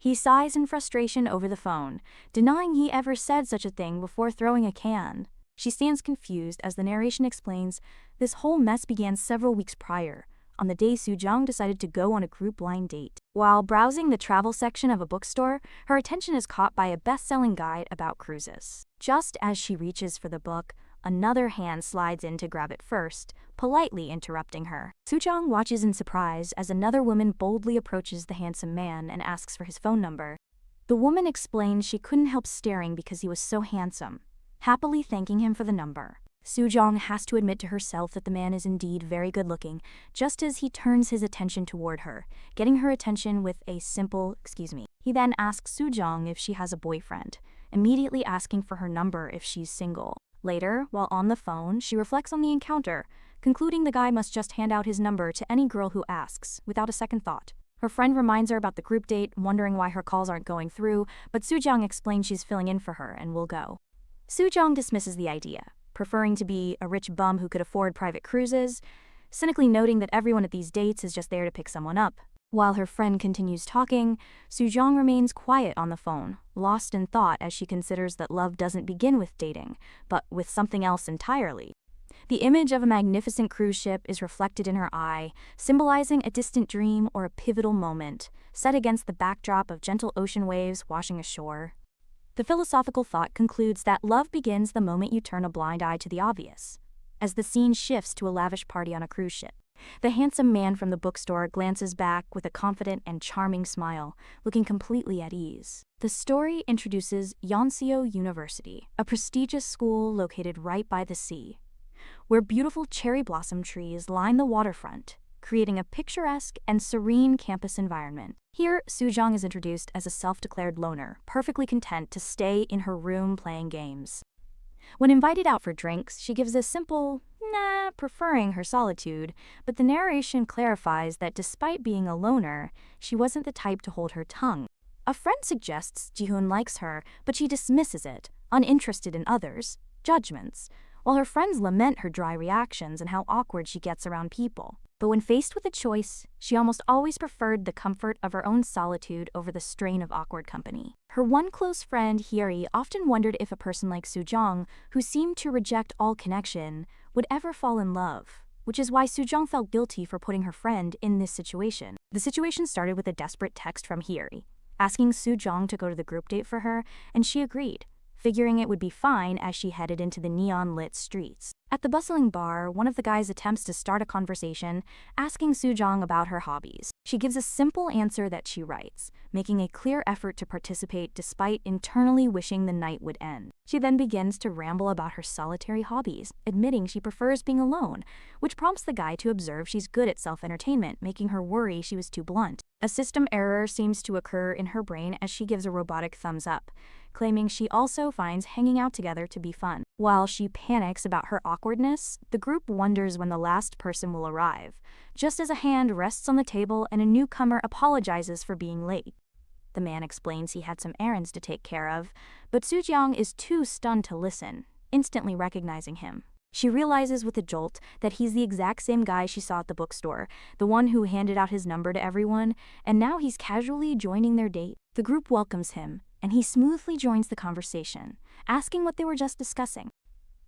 He sighs in frustration over the phone, denying he ever said such a thing before throwing a can. She stands confused as the narration explains this whole mess began several weeks prior, on the day Soo-jung decided to go on a group blind date. While browsing the travel section of a bookstore, her attention is caught by a best-selling guide about cruises. Just as she reaches for the book, another hand slides in to grab it first, politely interrupting her. Soo-jung watches in surprise as another woman boldly approaches the handsome man and asks for his phone number. The woman explains she couldn't help staring because he was so handsome, happily thanking him for the number. Soo-jung has to admit to herself that the man is indeed very good-looking, just as he turns his attention toward her, getting her attention with a simple, "Excuse me." He then asks Soo-jung if she has a boyfriend, immediately asking for her number if she's single. Later, while on the phone, she reflects on the encounter, concluding the guy must just hand out his number to any girl who asks, without a second thought. Her friend reminds her about the group date, wondering why her calls aren't going through, but Soo-jung explains she's filling in for her and will go. Soo-jung dismisses the idea, preferring to be a rich bum who could afford private cruises, cynically noting that everyone at these dates is just there to pick someone up. While her friend continues talking, Soo-jung remains quiet on the phone, lost in thought as she considers that love doesn't begin with dating, but with something else entirely. The image of a magnificent cruise ship is reflected in her eye, symbolizing a distant dream or a pivotal moment, set against the backdrop of gentle ocean waves washing ashore. The philosophical thought concludes that love begins the moment you turn a blind eye to the obvious, as the scene shifts to a lavish party on a cruise ship. The handsome man from the bookstore glances back with a confident and charming smile, looking completely at ease. The story introduces Yonseo University, a prestigious school located right by the sea, where beautiful cherry blossom trees line the waterfront, creating a picturesque and serene campus environment. Here, Soo-jung is introduced as a self-declared loner, perfectly content to stay in her room playing games. When invited out for drinks, she gives a simple, nah, preferring her solitude, but the narration clarifies that despite being a loner, she wasn't the type to hold her tongue. A friend suggests Ji-hoon likes her, but she dismisses it, uninterested in others' judgments, while her friends lament her dry reactions and how awkward she gets around people. But when faced with a choice, she almost always preferred the comfort of her own solitude over the strain of awkward company. Her one close friend, Hyeri, often wondered if a person like Soo-jung, who seemed to reject all connection, would ever fall in love, which is why Soo-jung felt guilty for putting her friend in this situation. The situation started with a desperate text from Hyeri, asking Soo-jung to go to the group date for her, and she agreed, figuring it would be fine as she headed into the neon-lit streets. At the bustling bar, one of the guys attempts to start a conversation, asking Soo-jung about her hobbies. She gives a simple answer that she writes, making a clear effort to participate despite internally wishing the night would end. She then begins to ramble about her solitary hobbies, admitting she prefers being alone, which prompts the guy to observe she's good at self-entertainment, making her worry she was too blunt. A system error seems to occur in her brain as she gives a robotic thumbs up, claiming she also finds hanging out together to be fun. While she panics about her awkwardness, the group wonders when the last person will arrive, just as a hand rests on the table and a newcomer apologizes for being late. The man explains he had some errands to take care of, but Soo-jung is too stunned to listen, instantly recognizing him. She realizes with a jolt that he's the exact same guy she saw at the bookstore, the one who handed out his number to everyone, and now he's casually joining their date. The group welcomes him, and he smoothly joins the conversation, asking what they were just discussing.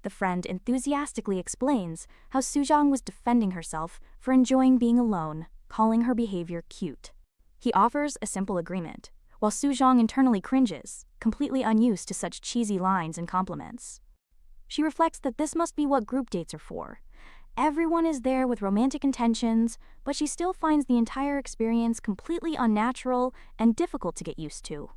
The friend enthusiastically explains how Soo-jung was defending herself for enjoying being alone, calling her behavior cute. He offers a simple agreement, while Soo-jung internally cringes, completely unused to such cheesy lines and compliments. She reflects that this must be what group dates are for. Everyone is there with romantic intentions, but she still finds the entire experience completely unnatural and difficult to get used to.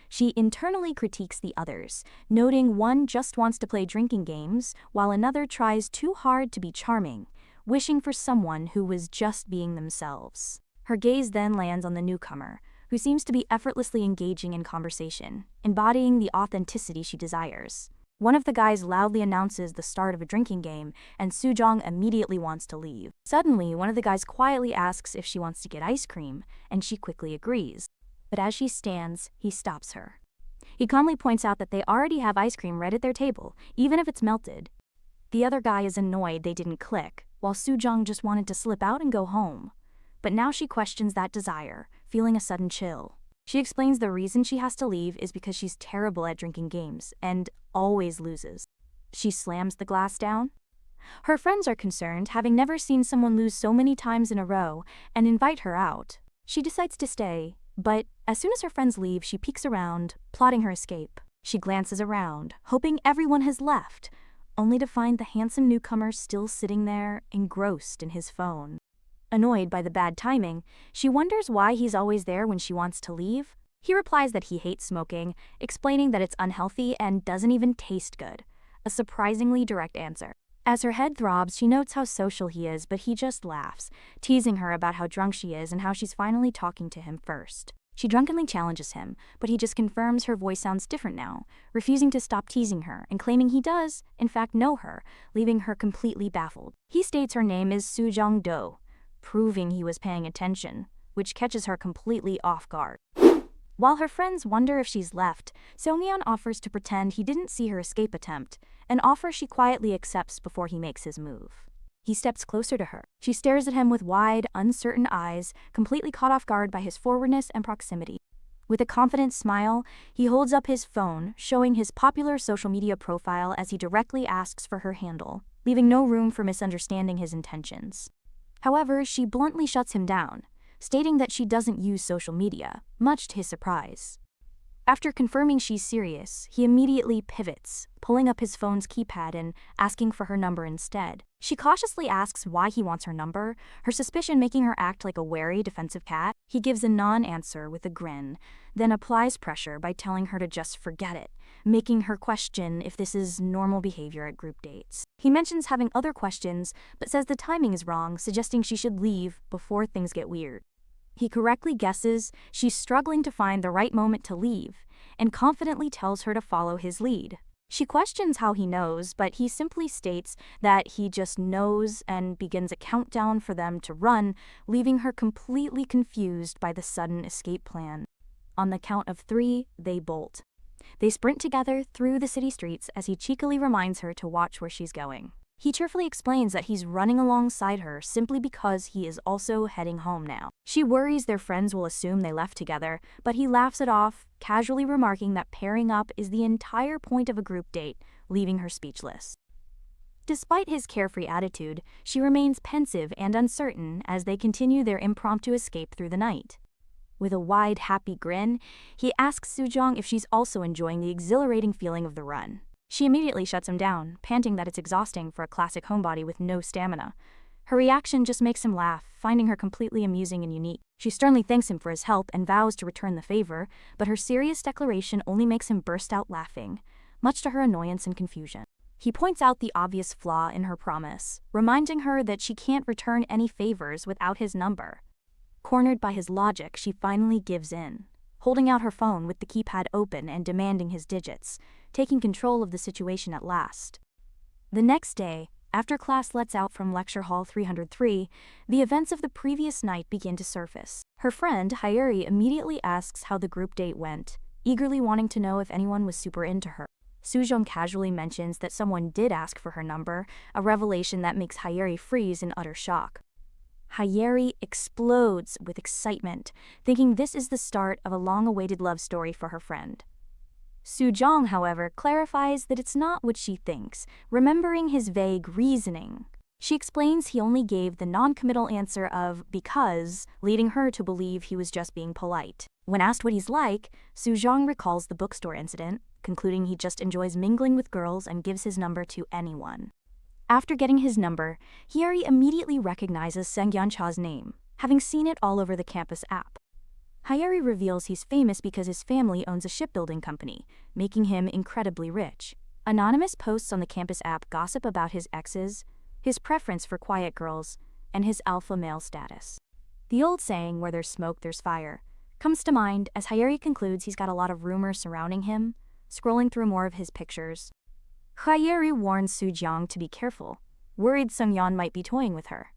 She internally critiques the others, noting one just wants to play drinking games, while another tries too hard to be charming, wishing for someone who was just being themselves. Her gaze then lands on the newcomer, who seems to be effortlessly engaging in conversation, embodying the authenticity she desires. One of the guys loudly announces the start of a drinking game, and Soo-jung immediately wants to leave. Suddenly, one of the guys quietly asks if she wants to get ice cream, and she quickly agrees. But as she stands, he stops her. He calmly points out that they already have ice cream right at their table, even if it's melted. The other guy is annoyed they didn't click, while Soo-jung just wanted to slip out and go home. But now she questions that desire, feeling a sudden chill. She explains the reason she has to leave is because she's terrible at drinking games and always loses. She slams the glass down. Her friends are concerned, having never seen someone lose so many times in a row, and invite her out. She decides to stay, but as soon as her friends leave, she peeks around, plotting her escape. She glances around, hoping everyone has left, only to find the handsome newcomer still sitting there, engrossed in his phone. Annoyed by the bad timing, she wonders why he's always there when she wants to leave. He replies that he hates smoking, explaining that it's unhealthy and doesn't even taste good. A surprisingly direct answer. As her head throbs, she notes how social he is, but he just laughs, teasing her about how drunk she is and how she's finally talking to him first. She drunkenly challenges him, but he just confirms her voice sounds different now, refusing to stop teasing her and claiming he does, in fact, know her, leaving her completely baffled. He states her name is Soo-jung-do, proving he was paying attention, which catches her completely off guard. While her friends wonder if she's left, Seong-yeon offers to pretend he didn't see her escape attempt, an offer she quietly accepts before he makes his move. He steps closer to her. She stares at him with wide, uncertain eyes, completely caught off guard by his forwardness and proximity. With a confident smile, he holds up his phone, showing his popular social media profile as he directly asks for her handle, leaving no room for misunderstanding his intentions. However, she bluntly shuts him down, stating that she doesn't use social media, much to his surprise. After confirming she's serious, he immediately pivots, pulling up his phone's keypad and asking for her number instead. She cautiously asks why he wants her number, her suspicion making her act like a wary, defensive cat. He gives a non-answer with a grin, then applies pressure by telling her to just forget it, making her question if this is normal behavior at group dates. He mentions having other questions, but says the timing is wrong, suggesting she should leave before things get weird. He correctly guesses she's struggling to find the right moment to leave, and confidently tells her to follow his lead. She questions how he knows, but he simply states that he just knows and begins a countdown for them to run, leaving her completely confused by the sudden escape plan. On the count of 3, they bolt. They sprint together through the city streets as he cheekily reminds her to watch where she's going. He cheerfully explains that he's running alongside her simply because he is also heading home now. She worries their friends will assume they left together, but he laughs it off, casually remarking that pairing up is the entire point of a group date, leaving her speechless. Despite his carefree attitude, she remains pensive and uncertain as they continue their impromptu escape through the night. With a wide, happy grin, he asks Soo-jung if she's also enjoying the exhilarating feeling of the run. She immediately shuts him down, panting that it's exhausting for a classic homebody with no stamina. Her reaction just makes him laugh, finding her completely amusing and unique. She sternly thanks him for his help and vows to return the favor, but her serious declaration only makes him burst out laughing, much to her annoyance and confusion. He points out the obvious flaw in her promise, reminding her that she can't return any favors without his number. Cornered by his logic, she finally gives in, holding out her phone with the keypad open and demanding his digits, taking control of the situation at last. The next day, after class lets out from lecture hall 303, the events of the previous night begin to surface. Her friend, Hyuri, immediately asks how the group date went, eagerly wanting to know if anyone was super into her. Soo-jung casually mentions that someone did ask for her number, a revelation that makes Hyuri freeze in utter shock. Hyuri explodes with excitement, thinking this is the start of a long-awaited love story for her friend. Soo-jung, however, clarifies that it's not what she thinks, remembering his vague reasoning. She explains he only gave the non-committal answer of because, leading her to believe he was just being polite. When asked what he's like, Soo-jung recalls the bookstore incident, concluding he just enjoys mingling with girls and gives his number to anyone. After getting his number, Hyuri immediately recognizes Seong-yeon-cha's name, having seen it all over the campus app. Hyuri reveals he's famous because his family owns a shipbuilding company, making him incredibly rich. Anonymous posts on the campus app gossip about his exes, his preference for quiet girls, and his alpha male status. The old saying, where there's smoke, there's fire, comes to mind as Hyuri concludes he's got a lot of rumors surrounding him, scrolling through more of his pictures. Hyuri warns Soo-jung to be careful, worried Seong-yeon might be toying with her.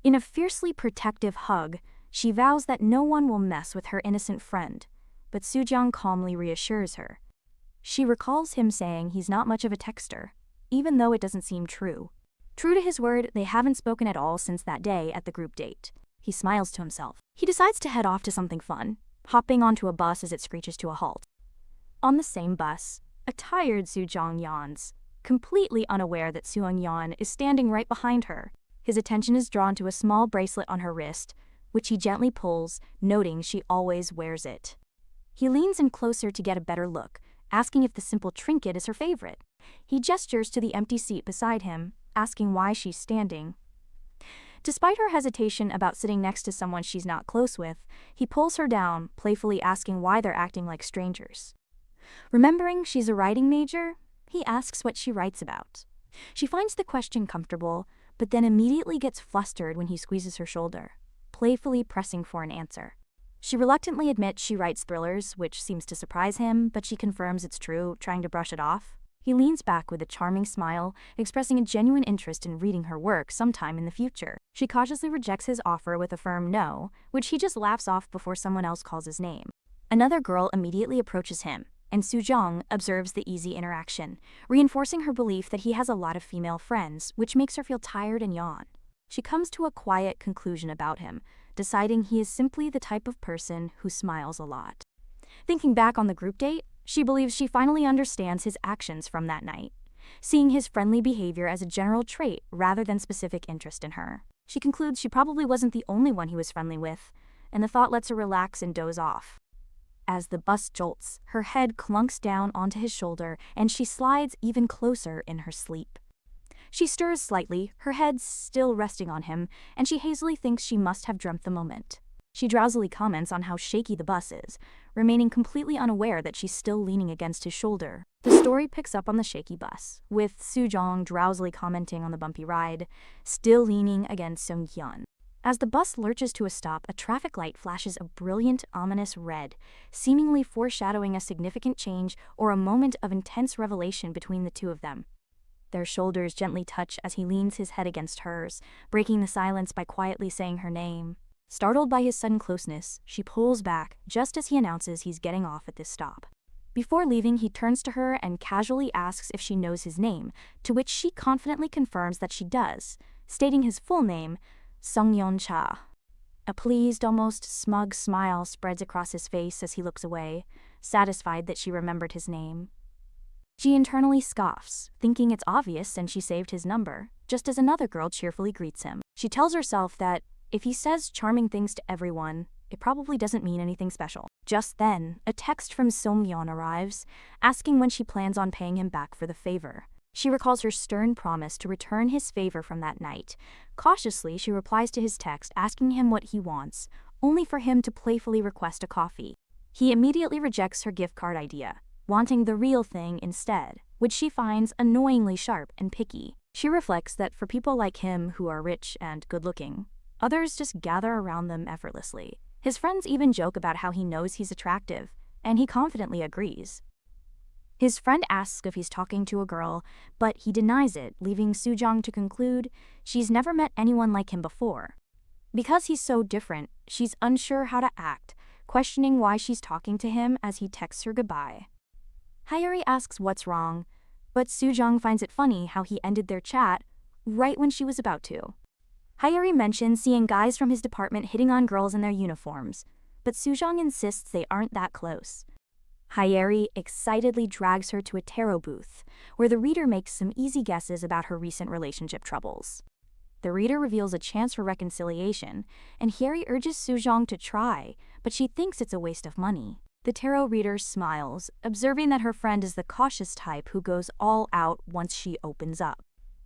In a fiercely protective hug, she vows that no one will mess with her innocent friend, but Soo-jung calmly reassures her. She recalls him saying he's not much of a texter, even though it doesn't seem true. True to his word, they haven't spoken at all since that day at the group date. He smiles to himself. He decides to head off to something fun, hopping onto a bus as it screeches to a halt. On the same bus, a tired Soo-jong yawns, completely unaware that Soo-yeon is standing right behind her. His attention is drawn to a small bracelet on her wrist, which he gently pulls, noting she always wears it. He leans in closer to get a better look, asking if the simple trinket is her favorite. He gestures to the empty seat beside him, asking why she's standing. Despite her hesitation about sitting next to someone she's not close with, he pulls her down, playfully asking why they're acting like strangers. Remembering she's a writing major, he asks what she writes about. She finds the question comfortable, but then immediately gets flustered when he squeezes her shoulder, playfully pressing for an answer. She reluctantly admits she writes thrillers, which seems to surprise him, but she confirms it's true, trying to brush it off. He leans back with a charming smile, expressing a genuine interest in reading her work sometime in the future. She cautiously rejects his offer with a firm no, which he just laughs off before someone else calls his name. Another girl immediately approaches him, and Soo-jong observes the easy interaction, reinforcing her belief that he has a lot of female friends, which makes her feel tired and yawn. She comes to a quiet conclusion about him, deciding he is simply the type of person who smiles a lot. Thinking back on the group date, she believes she finally understands his actions from that night, seeing his friendly behavior as a general trait rather than specific interest in her. She concludes she probably wasn't the only one he was friendly with, and the thought lets her relax and doze off. As the bus jolts, her head clunks down onto his shoulder and she slides even closer in her sleep. She stirs slightly, her head still resting on him, and she hazily thinks she must have dreamt the moment. She drowsily comments on how shaky the bus is, remaining completely unaware that she's still leaning against his shoulder. The story picks up on the shaky bus, with Soo-jong drowsily commenting on the bumpy ride, still leaning against Sung-hyun. As the bus lurches to a stop, a traffic light flashes a brilliant, ominous red, seemingly foreshadowing a significant change or a moment of intense revelation between the two of them. Their shoulders gently touch as he leans his head against hers, breaking the silence by quietly saying her name. Startled by his sudden closeness, she pulls back just as he announces he's getting off at this stop. Before leaving, he turns to her and casually asks if she knows his name, to which she confidently confirms that she does, stating his full name, Sung-yeon Cha. A pleased, almost smug smile spreads across his face as he looks away, satisfied that she remembered his name. She internally scoffs, thinking it's obvious since she saved his number, just as another girl cheerfully greets him. She tells herself that if he says charming things to everyone, it probably doesn't mean anything special. Just then, a text from Sung-yeon arrives, asking when she plans on paying him back for the favor. She recalls her stern promise to return his favor from that night. Cautiously, she replies to his text asking him what he wants, only for him to playfully request a coffee. He immediately rejects her gift card idea, wanting the real thing instead, which she finds annoyingly sharp and picky. She reflects that for people like him who are rich and good-looking, others just gather around them effortlessly. His friends even joke about how he knows he's attractive, and he confidently agrees. His friend asks if he's talking to a girl, but he denies it, leaving Soo-jong to conclude she's never met anyone like him before. Because he's so different, she's unsure how to act, questioning why she's talking to him as he texts her goodbye. Hyori asks what's wrong, but Soo-jong finds it funny how he ended their chat right when she was about to. Hyori mentions seeing guys from his department hitting on girls in their uniforms, but Soo-jong insists they aren't that close. Hyori excitedly drags her to a tarot booth, where the reader makes some easy guesses about her recent relationship troubles. The reader reveals a chance for reconciliation, and Hyori urges Soo-jong to try, but she thinks it's a waste of money. The tarot reader smiles, observing that her friend is the cautious type who goes all out once she opens up.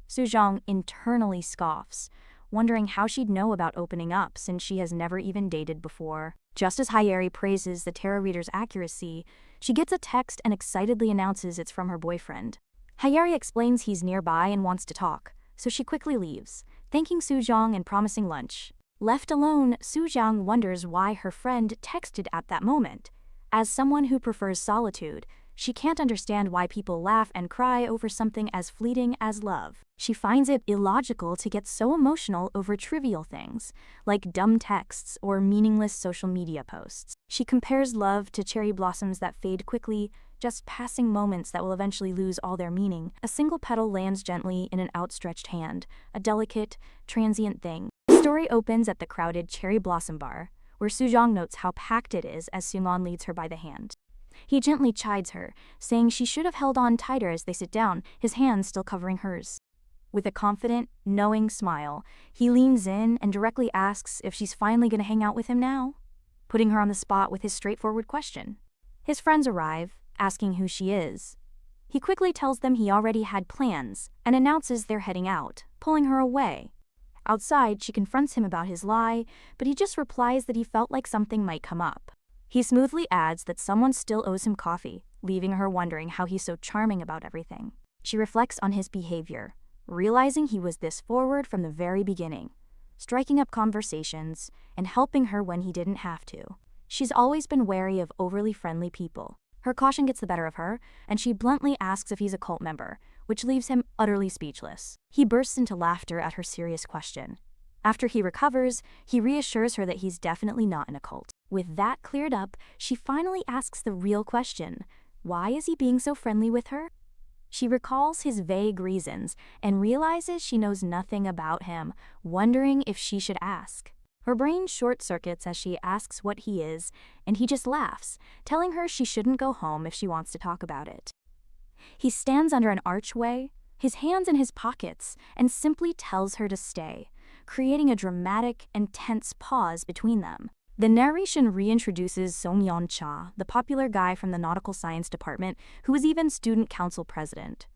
Soo-jong internally scoffs, wondering how she'd know about opening up since she has never even dated before. Just as Hyeri praises the tarot reader's accuracy, she gets a text and excitedly announces it's from her boyfriend. Hyeri explains he's nearby and wants to talk, so she quickly leaves, thanking Soo-jong and promising lunch. Left alone, Soo-jong wonders why her friend texted at that moment. As someone who prefers solitude, she can't understand why people laugh and cry over something as fleeting as love. She finds it illogical to get so emotional over trivial things, like dumb texts or meaningless social media posts. She compares love to cherry blossoms that fade quickly, just passing moments that will eventually lose all their meaning. A single petal lands gently in an outstretched hand, a delicate, transient thing. The story opens at the crowded cherry blossom bar, where Sujong notes how packed it is as Seungon leads her by the hand. He gently chides her, saying she should have held on tighter as they sit down, his hands still covering hers. With a confident, knowing smile, he leans in and directly asks if she's finally going to hang out with him now, putting her on the spot with his straightforward question. His friends arrive, asking who she is. He quickly tells them he already had plans and announces they're heading out, pulling her away. Outside, she confronts him about his lie, but he just replies that he felt like something might come up. He smoothly adds that someone still owes him coffee, leaving her wondering how he's so charming about everything. She reflects on his behavior, realizing he was this forward from the very beginning, striking up conversations and helping her when he didn't have to. She's always been wary of overly friendly people. Her caution gets the better of her, and she bluntly asks if he's a cult member, which leaves him utterly speechless. He bursts into laughter at her serious question. After he recovers, he reassures her that he's definitely not in a cult. With that cleared up, she finally asks the real question: why is he being so friendly with her? She recalls his vague reasons and realizes she knows nothing about him, wondering if she should ask. Her brain short-circuits as she asks what he is, and he just laughs, telling her she shouldn't go home if she wants to talk about it. He stands under an archway, his hands in his pockets, and simply tells her to stay, creating a dramatic and tense pause between them. The narration reintroduces Song-yeon Cha, the popular guy from the nautical science department who was even student council president,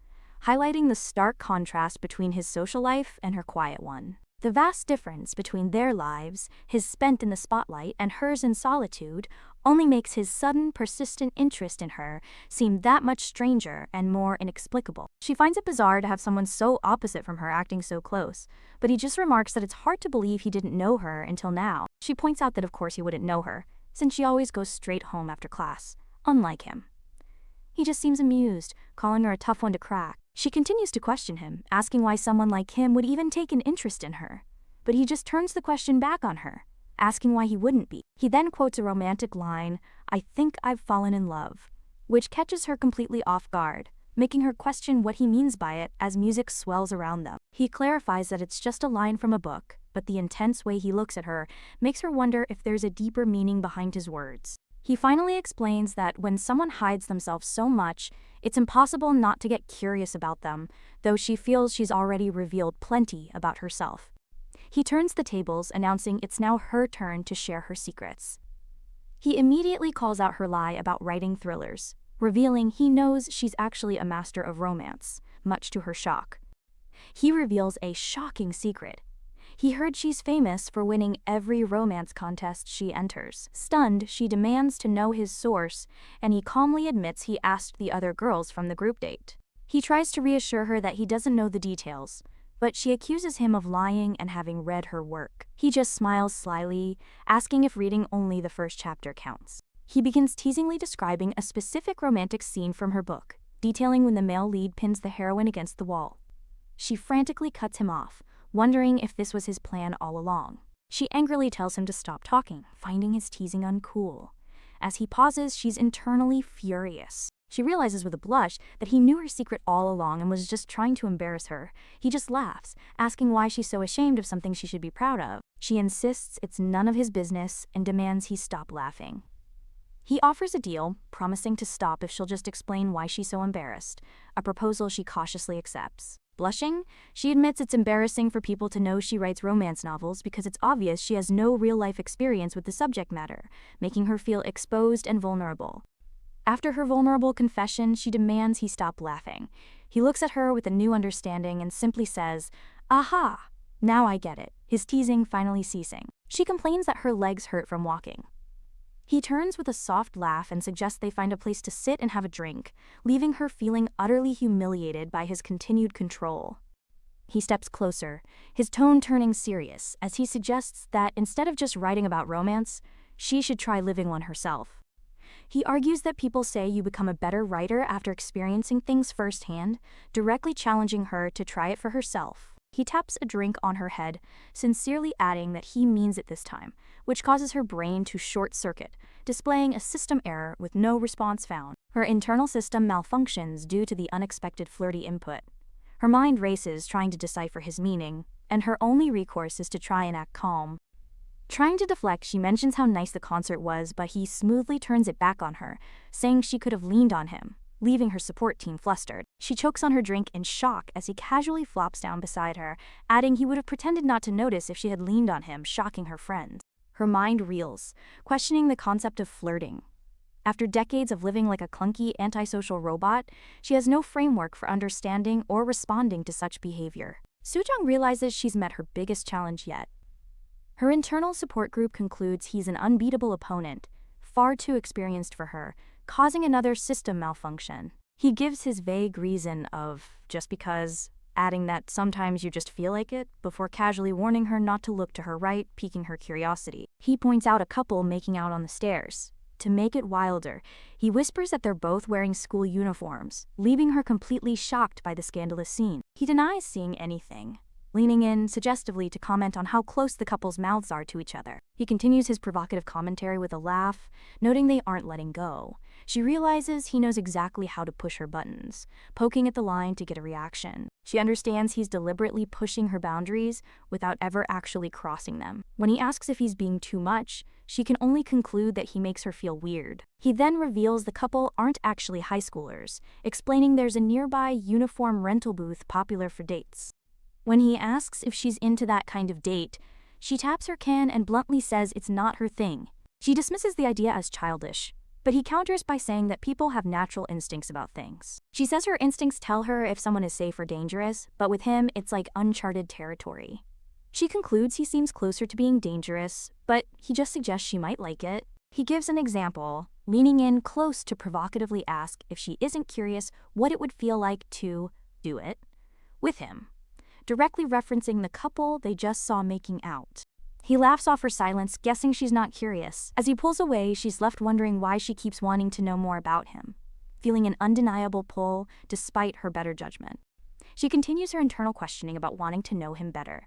highlighting the stark contrast between his social life and her quiet one. The vast difference between their lives, his spent in the spotlight and hers in solitude, only makes his sudden, persistent interest in her seem that much stranger and more inexplicable. She finds it bizarre to have someone so opposite from her acting so close, but he just remarks that it's hard to believe he didn't know her until now. She points out that of course he wouldn't know her, since she always goes straight home after class, unlike him. He just seems amused, calling her a tough one to crack. She continues to question him, asking why someone like him would even take an interest in her. But he just turns the question back on her, asking why he wouldn't be. He then quotes a romantic line, "I think I've fallen in love," which catches her completely off guard, making her question what he means by it as music swells around them. He clarifies that it's just a line from a book, but the intense way he looks at her makes her wonder if there's a deeper meaning behind his words. He finally explains that when someone hides themselves so much, it's impossible not to get curious about them, though she feels she's already revealed plenty about herself. He turns the tables, announcing it's now her turn to share her secrets. He immediately calls out her lie about writing thrillers, revealing he knows she's actually a master of romance, much to her shock. He reveals a shocking secret. He heard she's famous for winning every romance contest she enters. Stunned, she demands to know his source, and he calmly admits he asked the other girls from the group date. He tries to reassure her that he doesn't know the details, but she accuses him of lying and having read her work. He just smiles slyly, asking if reading only the first chapter counts. He begins teasingly describing a specific romantic scene from her book, detailing when the male lead pins the heroine against the wall. She frantically cuts him off, wondering if this was his plan all along. She angrily tells him to stop talking, finding his teasing uncool. As he pauses, she's internally furious. She realizes with a blush that he knew her secret all along and was just trying to embarrass her. He just laughs, asking why she's so ashamed of something she should be proud of. She insists it's none of his business and demands he stop laughing. He offers a deal, promising to stop if she'll just explain why she's so embarrassed, a proposal she cautiously accepts. Blushing, she admits it's embarrassing for people to know she writes romance novels because it's obvious she has no real-life experience with the subject matter, making her feel exposed and vulnerable. After her vulnerable confession, she demands he stop laughing. He looks at her with a new understanding and simply says, "Aha, now I get it," his teasing finally ceasing. She complains that her legs hurt from walking. He turns with a soft laugh and suggests they find a place to sit and have a drink, leaving her feeling utterly humiliated by his continued control. He steps closer, his tone turning serious, as he suggests that instead of just writing about romance, she should try living one herself. He argues that people say you become a better writer after experiencing things firsthand, directly challenging her to try it for herself. He taps a drink on her head, sincerely adding that he means it this time, which causes her brain to short-circuit, displaying a system error with no response found. Her internal system malfunctions due to the unexpected flirty input. Her mind races trying to decipher his meaning, and her only recourse is to try and act calm. Trying to deflect, she mentions how nice the concert was, but he smoothly turns it back on her, saying she could have leaned on him, leaving her support team flustered. She chokes on her drink in shock as he casually flops down beside her, adding he would have pretended not to notice if she had leaned on him, shocking her friends. Her mind reels, questioning the concept of flirting. After decades of living like a clunky, antisocial robot, she has no framework for understanding or responding to such behavior. Soo-jung realizes she's met her biggest challenge yet. Her internal support group concludes he's an unbeatable opponent, far too experienced for her, causing another system malfunction. He gives his vague reason of just because, adding that sometimes you just feel like it, before casually warning her not to look to her right, piquing her curiosity. He points out a couple making out on the stairs. To make it wilder, he whispers that they're both wearing school uniforms, leaving her completely shocked by the scandalous scene. He denies seeing anything, leaning in suggestively to comment on how close the couple's mouths are to each other. He continues his provocative commentary with a laugh, noting they aren't letting go. She realizes he knows exactly how to push her buttons, poking at the line to get a reaction. She understands he's deliberately pushing her boundaries without ever actually crossing them. When he asks if he's being too much, she can only conclude that he makes her feel weird. He then reveals the couple aren't actually high schoolers, explaining there's a nearby uniform rental booth popular for dates. When he asks if she's into that kind of date, she taps her can and bluntly says it's not her thing. She dismisses the idea as childish, but he counters by saying that people have natural instincts about things. She says her instincts tell her if someone is safe or dangerous, but with him, it's like uncharted territory. She concludes he seems closer to being dangerous, but he just suggests she might like it. He gives an example, leaning in close to provocatively ask if she isn't curious what it would feel like to do it with him, directly referencing the couple they just saw making out. He laughs off her silence, guessing she's not curious. As he pulls away, she's left wondering why she keeps wanting to know more about him, feeling an undeniable pull despite her better judgment. She continues her internal questioning about wanting to know him better.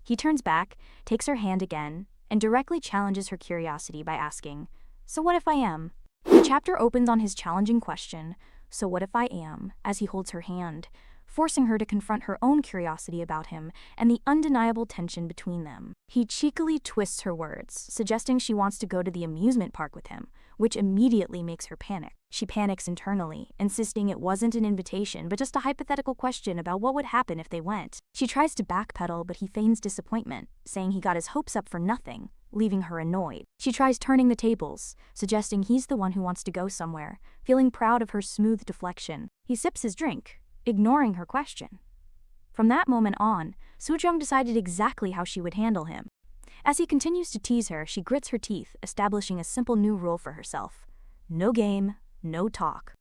He turns back, takes her hand again, and directly challenges her curiosity by asking, "So what if I am?" The chapter opens on his challenging question, "So what if I am?" as he holds her hand, forcing her to confront her own curiosity about him and the undeniable tension between them. He cheekily twists her words, suggesting she wants to go to the amusement park with him, which immediately makes her panic. She panics internally, insisting it wasn't an invitation but just a hypothetical question about what would happen if they went. She tries to backpedal, but he feigns disappointment, saying he got his hopes up for nothing, leaving her annoyed. She tries turning the tables, suggesting he's the one who wants to go somewhere, feeling proud of her smooth deflection. He sips his drink, ignoring her question. From that moment on, Soo-jung decided exactly how she would handle him. As he continues to tease her, she grits her teeth, establishing a simple new rule for herself: no game, no talk.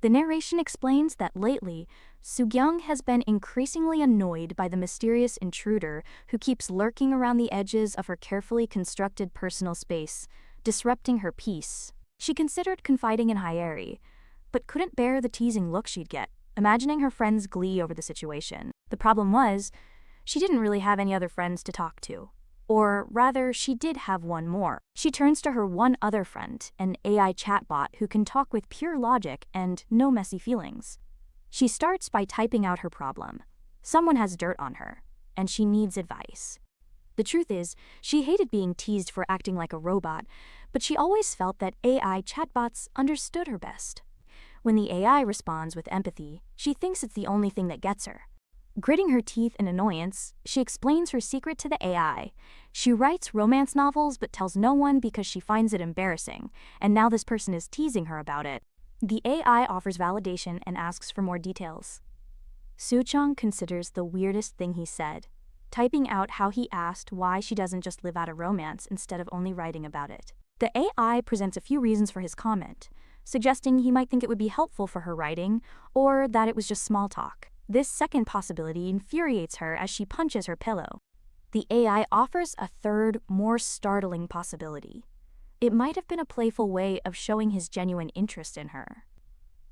The narration explains that lately, Soo-gyung has been increasingly annoyed by the mysterious intruder who keeps lurking around the edges of her carefully constructed personal space, disrupting her peace. She considered confiding in Hyeri, but couldn't bear the teasing look she'd get, imagining her friends' glee over the situation. The problem was, she didn't really have any other friends to talk to. Or rather, she did have one more. She turns to her one other friend, an AI chatbot who can talk with pure logic and no messy feelings. She starts by typing out her problem. Someone has dirt on her, and she needs advice. The truth is, she hated being teased for acting like a robot, but she always felt that AI chatbots understood her best. When the AI responds with empathy, she thinks it's the only thing that gets her. Gritting her teeth in annoyance, she explains her secret to the AI. She writes romance novels but tells no one because she finds it embarrassing, and now this person is teasing her about it. The AI offers validation and asks for more details. Soo-jung considers the weirdest thing he said, typing out how he asked why she doesn't just live out a romance instead of only writing about it. The AI presents a few reasons for his comment, suggesting he might think it would be helpful for her writing, or that it was just small talk. This second possibility infuriates her as she punches her pillow. The AI offers a third, more startling possibility. It might have been a playful way of showing his genuine interest in her.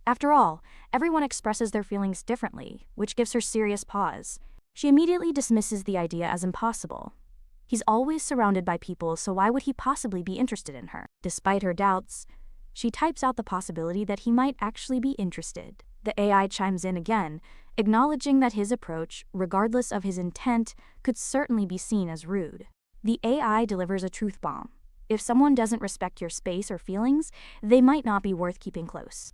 After all, everyone expresses their feelings differently, which gives her serious pause. She immediately dismisses the idea as impossible. He's always surrounded by people, so why would he possibly be interested in her? Despite her doubts, she types out the possibility that he might actually be interested. The AI chimes in again, acknowledging that his approach, regardless of his intent, could certainly be seen as rude. The AI delivers a truth bomb. If someone doesn't respect your space or feelings, they might not be worth keeping close.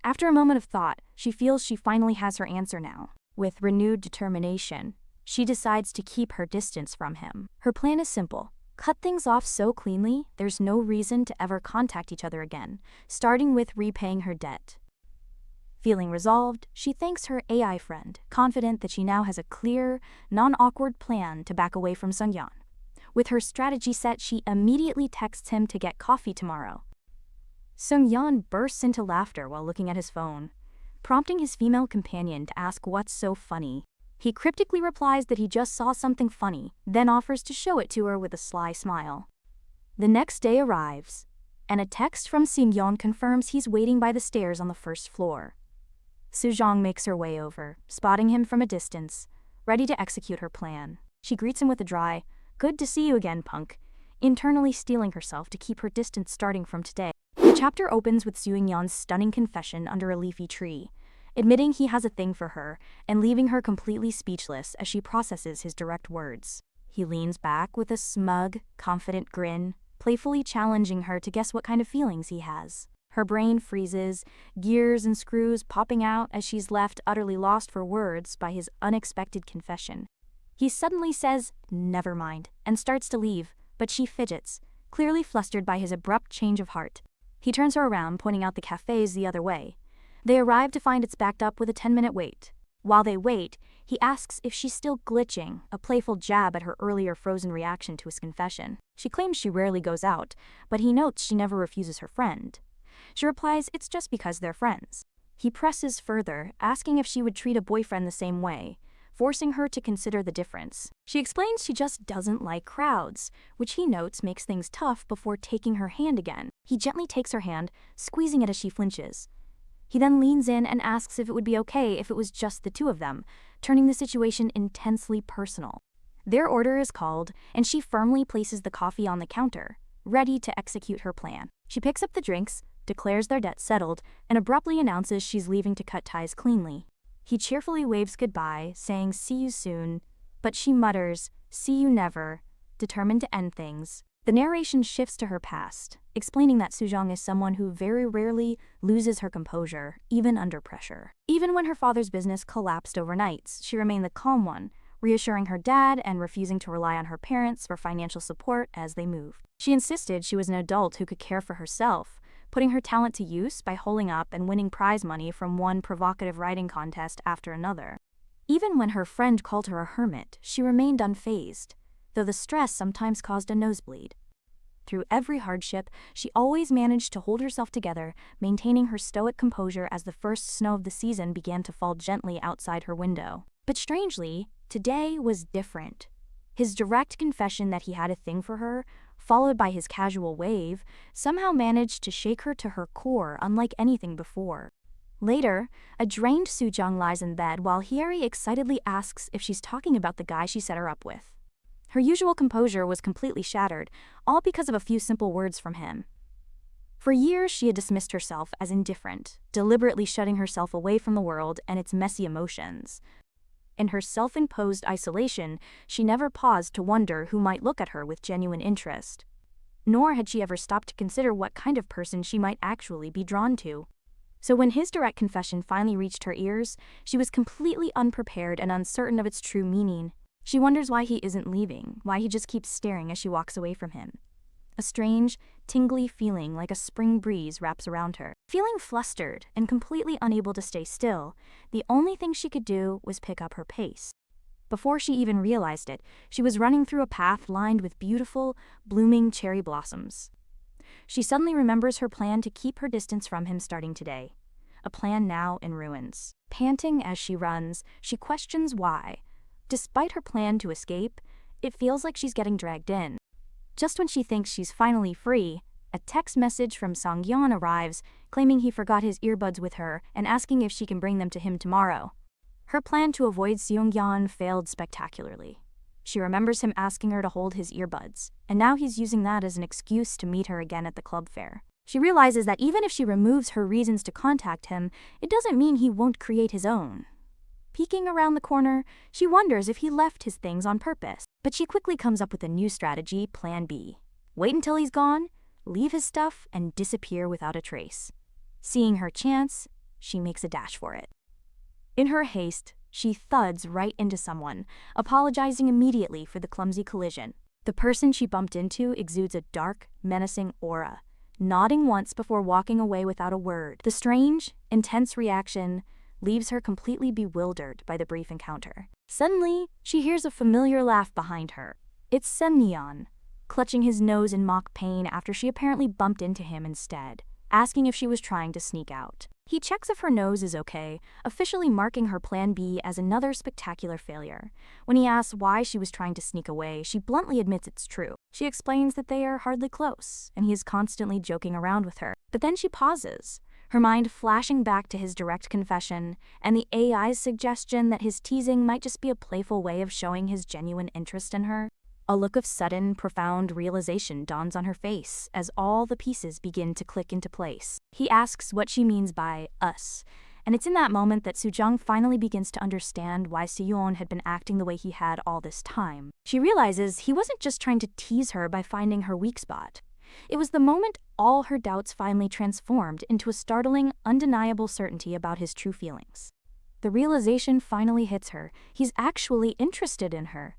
After a moment of thought, she feels she finally has her answer now. With renewed determination, she decides to keep her distance from him. Her plan is simple. Cut things off so cleanly, there's no reason to ever contact each other again, starting with repaying her debt. Feeling resolved, she thanks her AI friend, confident that she now has a clear, non-awkward plan to back away from Sungyeon. With her strategy set, she immediately texts him to get coffee tomorrow. Sungyeon bursts into laughter while looking at his phone, prompting his female companion to ask what's so funny. He cryptically replies that he just saw something funny, then offers to show it to her with a sly smile. The next day arrives, and a text from Sungyeon confirms he's waiting by the stairs on the first floor. Sujong makes her way over, spotting him from a distance, ready to execute her plan. She greets him with a dry, "Good to see you again, punk," internally steeling herself to keep her distance starting from today. The chapter opens with Sungyeon's stunning confession under a leafy tree, admitting he has a thing for her and leaving her completely speechless as she processes his direct words. He leans back with a smug, confident grin, playfully challenging her to guess what kind of feelings he has. Her brain freezes, gears and screws popping out as she's left utterly lost for words by his unexpected confession. He suddenly says, "Never mind," and starts to leave, but she fidgets, clearly flustered by his abrupt change of heart. He turns her around, pointing out the cafes the other way. They arrive to find it's backed up with a 10-minute wait. While they wait, he asks if she's still glitching, a playful jab at her earlier frozen reaction to his confession. She claims she rarely goes out, but he notes she never refuses her friend. She replies it's just because they're friends. He presses further, asking if she would treat a boyfriend the same way, forcing her to consider the difference. She explains she just doesn't like crowds, which he notes makes things tough before taking her hand again. He gently takes her hand, squeezing it as she flinches. He then leans in and asks if it would be okay if it was just the two of them, turning the situation intensely personal. Their order is called, and she firmly places the coffee on the counter, ready to execute her plan. She picks up the drinks, declares their debt settled, and abruptly announces she's leaving to cut ties cleanly. He cheerfully waves goodbye, saying "see you soon," but she mutters, "see you never," determined to end things. The narration shifts to her past, explaining that Sujong is someone who very rarely loses her composure, even under pressure. Even when her father's business collapsed overnight, she remained the calm one, reassuring her dad and refusing to rely on her parents for financial support as they moved. She insisted she was an adult who could care for herself, putting her talent to use by holding up and winning prize money from one provocative writing contest after another. Even when her friend called her a hermit, she remained unfazed, though the stress sometimes caused a nosebleed. Through every hardship, she always managed to hold herself together, maintaining her stoic composure as the first snow of the season began to fall gently outside her window. But strangely, today was different. His direct confession that he had a thing for her, followed by his casual wave, somehow managed to shake her to her core unlike anything before. Later, a drained Sujong lies in bed while Hyeri excitedly asks if she's talking about the guy she set her up with. Her usual composure was completely shattered, all because of a few simple words from him. For years, she had dismissed herself as indifferent, deliberately shutting herself away from the world and its messy emotions. In her self-imposed isolation, she never paused to wonder who might look at her with genuine interest. Nor had she ever stopped to consider what kind of person she might actually be drawn to. So when his direct confession finally reached her ears, she was completely unprepared and uncertain of its true meaning. She wonders why he isn't leaving, why he just keeps staring as she walks away from him. A strange, tingly feeling like a spring breeze wraps around her. Feeling flustered and completely unable to stay still, the only thing she could do was pick up her pace. Before she even realized it, she was running through a path lined with beautiful, blooming cherry blossoms. She suddenly remembers her plan to keep her distance from him starting today. A plan now in ruins. Panting as she runs, she questions why. Despite her plan to escape, it feels like she's getting dragged in. Just when she thinks she's finally free, a text message from Sungyeon arrives, claiming he forgot his earbuds with her and asking if she can bring them to him tomorrow. Her plan to avoid Sungyeon failed spectacularly. She remembers him asking her to hold his earbuds, and now he's using that as an excuse to meet her again at the club fair. She realizes that even if she removes her reasons to contact him, it doesn't mean he won't create his own. Peeking around the corner, she wonders if he left his things on purpose. But she quickly comes up with a new strategy, Plan B. Wait until he's gone, leave his stuff, and disappear without a trace. Seeing her chance, she makes a dash for it. In her haste, she thuds right into someone, apologizing immediately for the clumsy collision. The person she bumped into exudes a dark, menacing aura, nodding once before walking away without a word. The strange, intense reaction leaves her completely bewildered by the brief encounter. Suddenly, she hears a familiar laugh behind her. It's Sung-yeon, clutching his nose in mock pain after she apparently bumped into him instead, asking if she was trying to sneak out. He checks if her nose is okay, officially marking her Plan B as another spectacular failure. When he asks why she was trying to sneak away, she bluntly admits it's true. She explains that they are hardly close, and he is constantly joking around with her. But then she pauses, her mind flashing back to his direct confession and the AI's suggestion that his teasing might just be a playful way of showing his genuine interest in her. A look of sudden, profound realization dawns on her face as all the pieces begin to click into place. He asks what she means by us, and it's in that moment that Soo-jung finally begins to understand why Soo-yeon had been acting the way he had all this time. She realizes he wasn't just trying to tease her by finding her weak spot. It was the moment all her doubts finally transformed into a startling, undeniable certainty about his true feelings. The realization finally hits her. He's actually interested in her.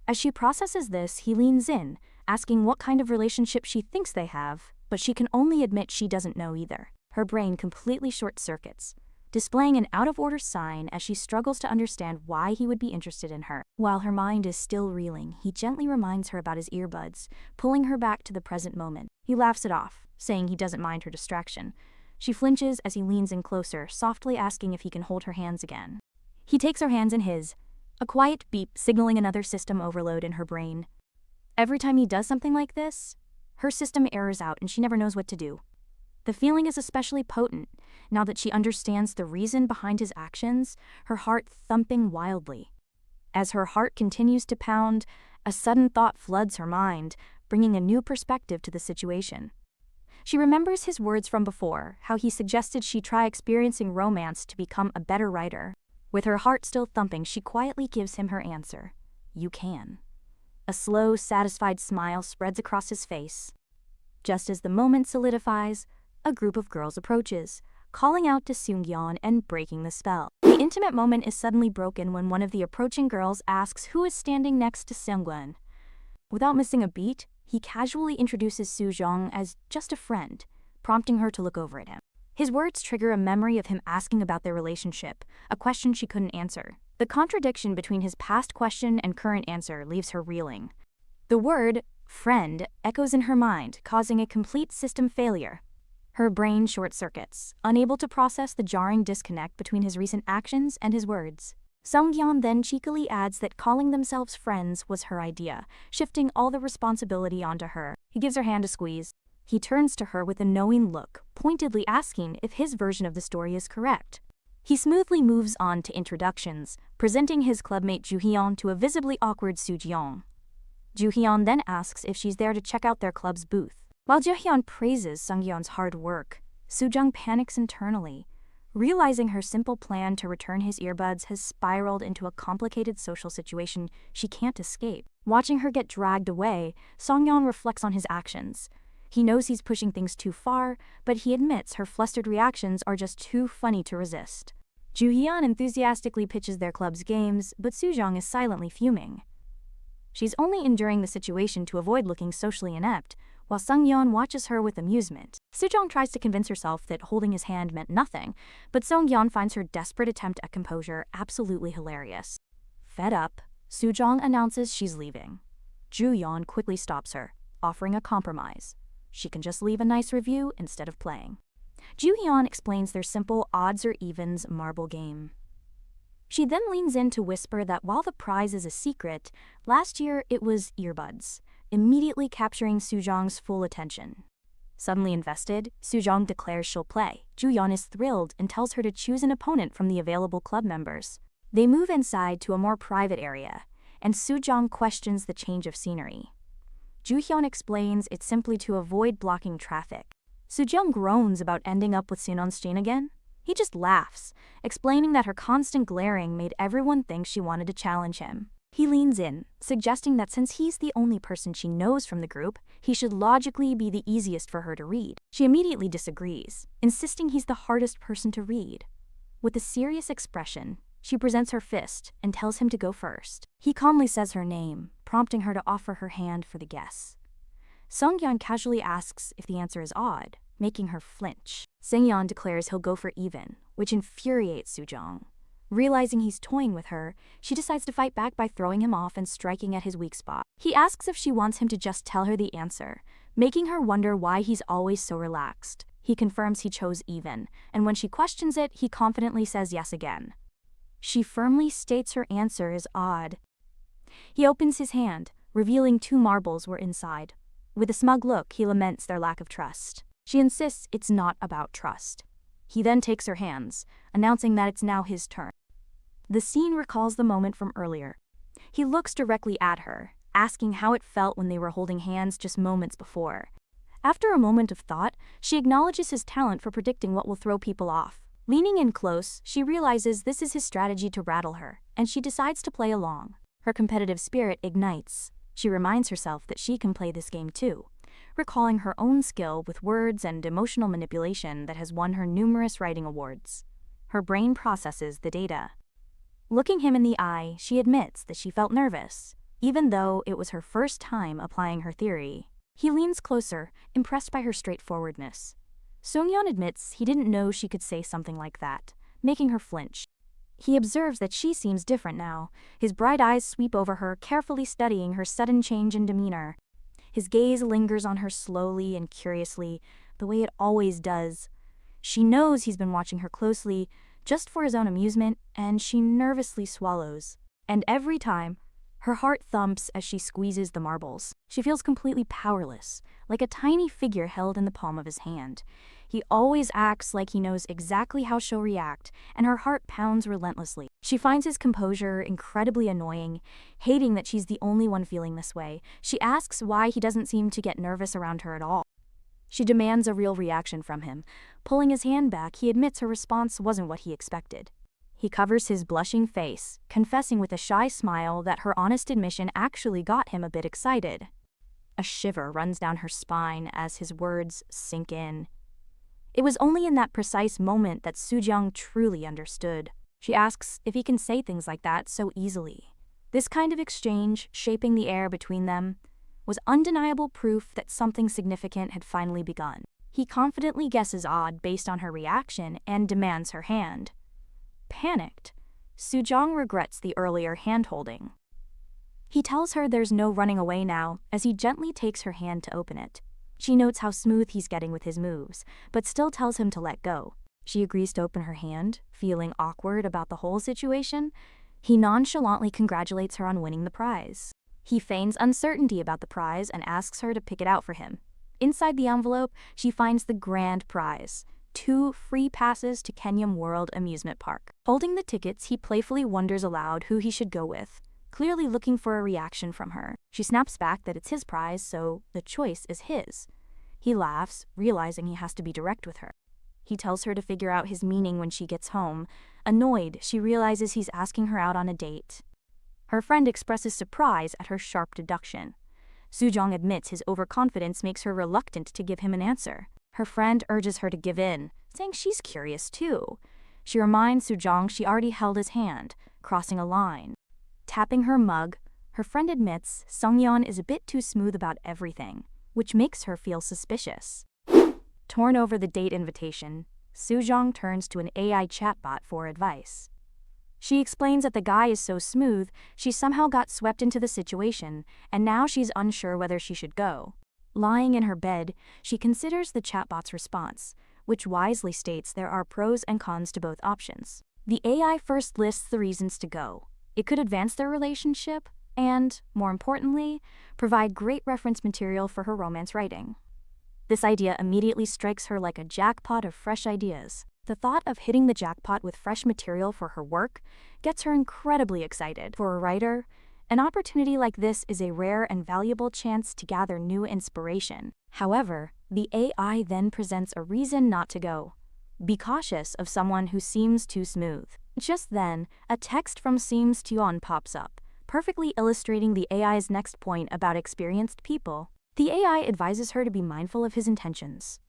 As she processes this, he leans in, asking what kind of relationship she thinks they have, but she can only admit she doesn't know either. Her brain completely short-circuits, displaying an out-of-order sign as she struggles to understand why he would be interested in her. While her mind is still reeling, he gently reminds her about his earbuds, pulling her back to the present moment. He laughs it off, saying he doesn't mind her distraction. She flinches as he leans in closer, softly asking if he can hold her hands again. He takes her hands in his, a quiet beep signaling another system overload in her brain. Every time he does something like this, her system errors out and she never knows what to do. The feeling is especially potent now that she understands the reason behind his actions, her heart thumping wildly. As her heart continues to pound, a sudden thought floods her mind, bringing a new perspective to the situation. She remembers his words from before, how he suggested she try experiencing romance to become a better writer. With her heart still thumping, she quietly gives him her answer. You can. A slow, satisfied smile spreads across his face. Just as the moment solidifies, a group of girls approaches, calling out to Sung-yeon and breaking the spell. The intimate moment is suddenly broken when one of the approaching girls asks who is standing next to Sung-yeon. Without missing a beat, he casually introduces Soo-jung as just a friend, prompting her to look over at him. His words trigger a memory of him asking about their relationship, a question she couldn't answer. The contradiction between his past question and current answer leaves her reeling. The word, friend, echoes in her mind, causing a complete system failure. Her brain short-circuits, unable to process the jarring disconnect between his recent actions and his words. Sung-yeon then cheekily adds that calling themselves friends was her idea, shifting all the responsibility onto her. He gives her hand a squeeze. He turns to her with a knowing look, pointedly asking if his version of the story is correct. He smoothly moves on to introductions, presenting his clubmate Joo-hyun to a visibly awkward Soo-jung. Joo-hyun then asks if she's there to check out their club's booth. While Joo-hyun praises Sung-yeon's hard work, Soo-jung panics internally, realizing her simple plan to return his earbuds has spiraled into a complicated social situation she can't escape. Watching her get dragged away, Sung-yeon reflects on his actions. He knows he's pushing things too far, but he admits her flustered reactions are just too funny to resist. Joo-hyun enthusiastically pitches their club's games, but Soo-jung is silently fuming. She's only enduring the situation to avoid looking socially inept, while Sung-yeon watches her with amusement. Soo-jung tries to convince herself that holding his hand meant nothing, but Sung-yeon finds her desperate attempt at composure absolutely hilarious. Fed up, Soo-jung announces she's leaving. Joo-yeon quickly stops her, offering a compromise. She can just leave a nice review instead of playing. Joo-hyun explains their simple odds or evens marble game. She then leans in to whisper that while the prize is a secret, last year it was earbuds, immediately capturing Soo-jung's full attention. Suddenly invested, Soo-jung declares she'll play. Joo-hyun is thrilled and tells her to choose an opponent from the available club members. They move inside to a more private area, and Soo-jung questions the change of scenery. Joo-hyun explains it's simply to avoid blocking traffic. Soo-jung groans about ending up with Sin-on's again. He just laughs, explaining that her constant glaring made everyone think she wanted to challenge him. He leans in, suggesting that since he's the only person she knows from the group, he should logically be the easiest for her to read. She immediately disagrees, insisting he's the hardest person to read. With a serious expression, she presents her fist and tells him to go first. He calmly says her name, prompting her to offer her hand for the guess. Sungyeon casually asks if the answer is odd, making her flinch. Sungyeon declares he'll go for even, which infuriates Sujong. Realizing he's toying with her, she decides to fight back by throwing him off and striking at his weak spot. He asks if she wants him to just tell her the answer, making her wonder why he's always so relaxed. He confirms he chose even, and when she questions it, he confidently says yes again. She firmly states her answer is odd. He opens his hand, revealing 2 marbles were inside. With a smug look, he laments their lack of trust. She insists it's not about trust. He then takes her hands, announcing that it's now his turn. The scene recalls the moment from earlier. He looks directly at her, asking how it felt when they were holding hands just moments before. After a moment of thought, she acknowledges his talent for predicting what will throw people off. Leaning in close, she realizes this is his strategy to rattle her, and she decides to play along. Her competitive spirit ignites. She reminds herself that she can play this game too, recalling her own skill with words and emotional manipulation that has won her numerous writing awards. Her brain processes the data. Looking him in the eye, she admits that she felt nervous, even though it was her first time applying her theory. He leans closer, impressed by her straightforwardness. Sungyeon admits he didn't know she could say something like that, making her flinch. He observes that she seems different now. His bright eyes sweep over her, carefully studying her sudden change in demeanor. His gaze lingers on her slowly and curiously, the way it always does. She knows he's been watching her closely, just for his own amusement, and she nervously swallows. And every time, her heart thumps as she squeezes the marbles. She feels completely powerless, like a tiny figure held in the palm of his hand. He always acts like he knows exactly how she'll react, and her heart pounds relentlessly. She finds his composure incredibly annoying, hating that she's the only one feeling this way. She asks why he doesn't seem to get nervous around her at all. She demands a real reaction from him. Pulling his hand back, he admits her response wasn't what he expected. He covers his blushing face, confessing with a shy smile that her honest admission actually got him a bit excited. A shiver runs down her spine as his words sink in. It was only in that precise moment that Sujong truly understood. She asks if he can say things like that so easily. This kind of exchange, shaping the air between them, was undeniable proof that something significant had finally begun. He confidently guesses odd based on her reaction and demands her hand. Panicked, Sujong regrets the earlier hand-holding. He tells her there's no running away now as he gently takes her hand to open it. She notes how smooth he's getting with his moves, but still tells him to let go. She agrees to open her hand, feeling awkward about the whole situation. He nonchalantly congratulates her on winning the prize. He feigns uncertainty about the prize and asks her to pick it out for him. Inside the envelope, she finds the grand prize: 2 free passes to Kenyam World Amusement Park. Holding the tickets, he playfully wonders aloud who he should go with, clearly looking for a reaction from her. She snaps back that it's his prize, so the choice is his. He laughs, realizing he has to be direct with her. He tells her to figure out his meaning when she gets home. Annoyed, she realizes he's asking her out on a date. Her friend expresses surprise at her sharp deduction. Sujong admits his overconfidence makes her reluctant to give him an answer. Her friend urges her to give in, saying she's curious too. She reminds Sujong she already held his hand, crossing a line. Tapping her mug, her friend admits Sungyeon is a bit too smooth about everything, which makes her feel suspicious. Torn over the date invitation, Sujong turns to an AI chatbot for advice. She explains that the guy is so smooth, she somehow got swept into the situation, and now she's unsure whether she should go. Lying in her bed, she considers the chatbot's response, which wisely states there are pros and cons to both options. The AI first lists the reasons to go. It could advance their relationship and, more importantly, provide great reference material for her romance writing. This idea immediately strikes her like a jackpot of fresh ideas. The thought of hitting the jackpot with fresh material for her work gets her incredibly excited. For a writer, an opportunity like this is a rare and valuable chance to gather new inspiration. However, the AI then presents a reason not to go. Be cautious of someone who seems too smooth. Just then, a text from Seems Tion pops up, perfectly illustrating the AI's next point about experienced people. The AI advises her to be mindful of his intentions.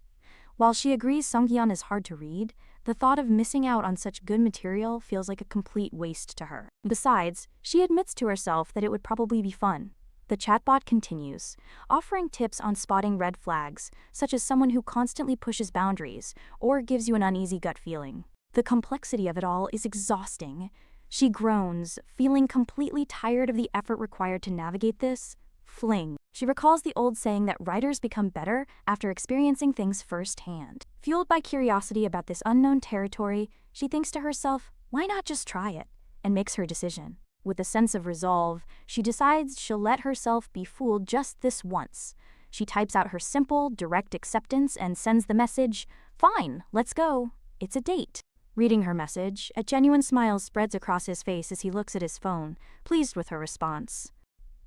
While she agrees Sungyeon is hard to read, the thought of missing out on such good material feels like a complete waste to her. Besides, she admits to herself that it would probably be fun. The chatbot continues, offering tips on spotting red flags, such as someone who constantly pushes boundaries or gives you an uneasy gut feeling. The complexity of it all is exhausting. She groans, feeling completely tired of the effort required to navigate this. Fling. She recalls the old saying that writers become better after experiencing things firsthand. Fueled by curiosity about this unknown territory, she thinks to herself, why not just try it? And makes her decision. With a sense of resolve, she decides she'll let herself be fooled just this once. She types out her simple, direct acceptance and sends the message, fine, let's go. It's a date. Reading her message, a genuine smile spreads across his face as he looks at his phone, pleased with her response.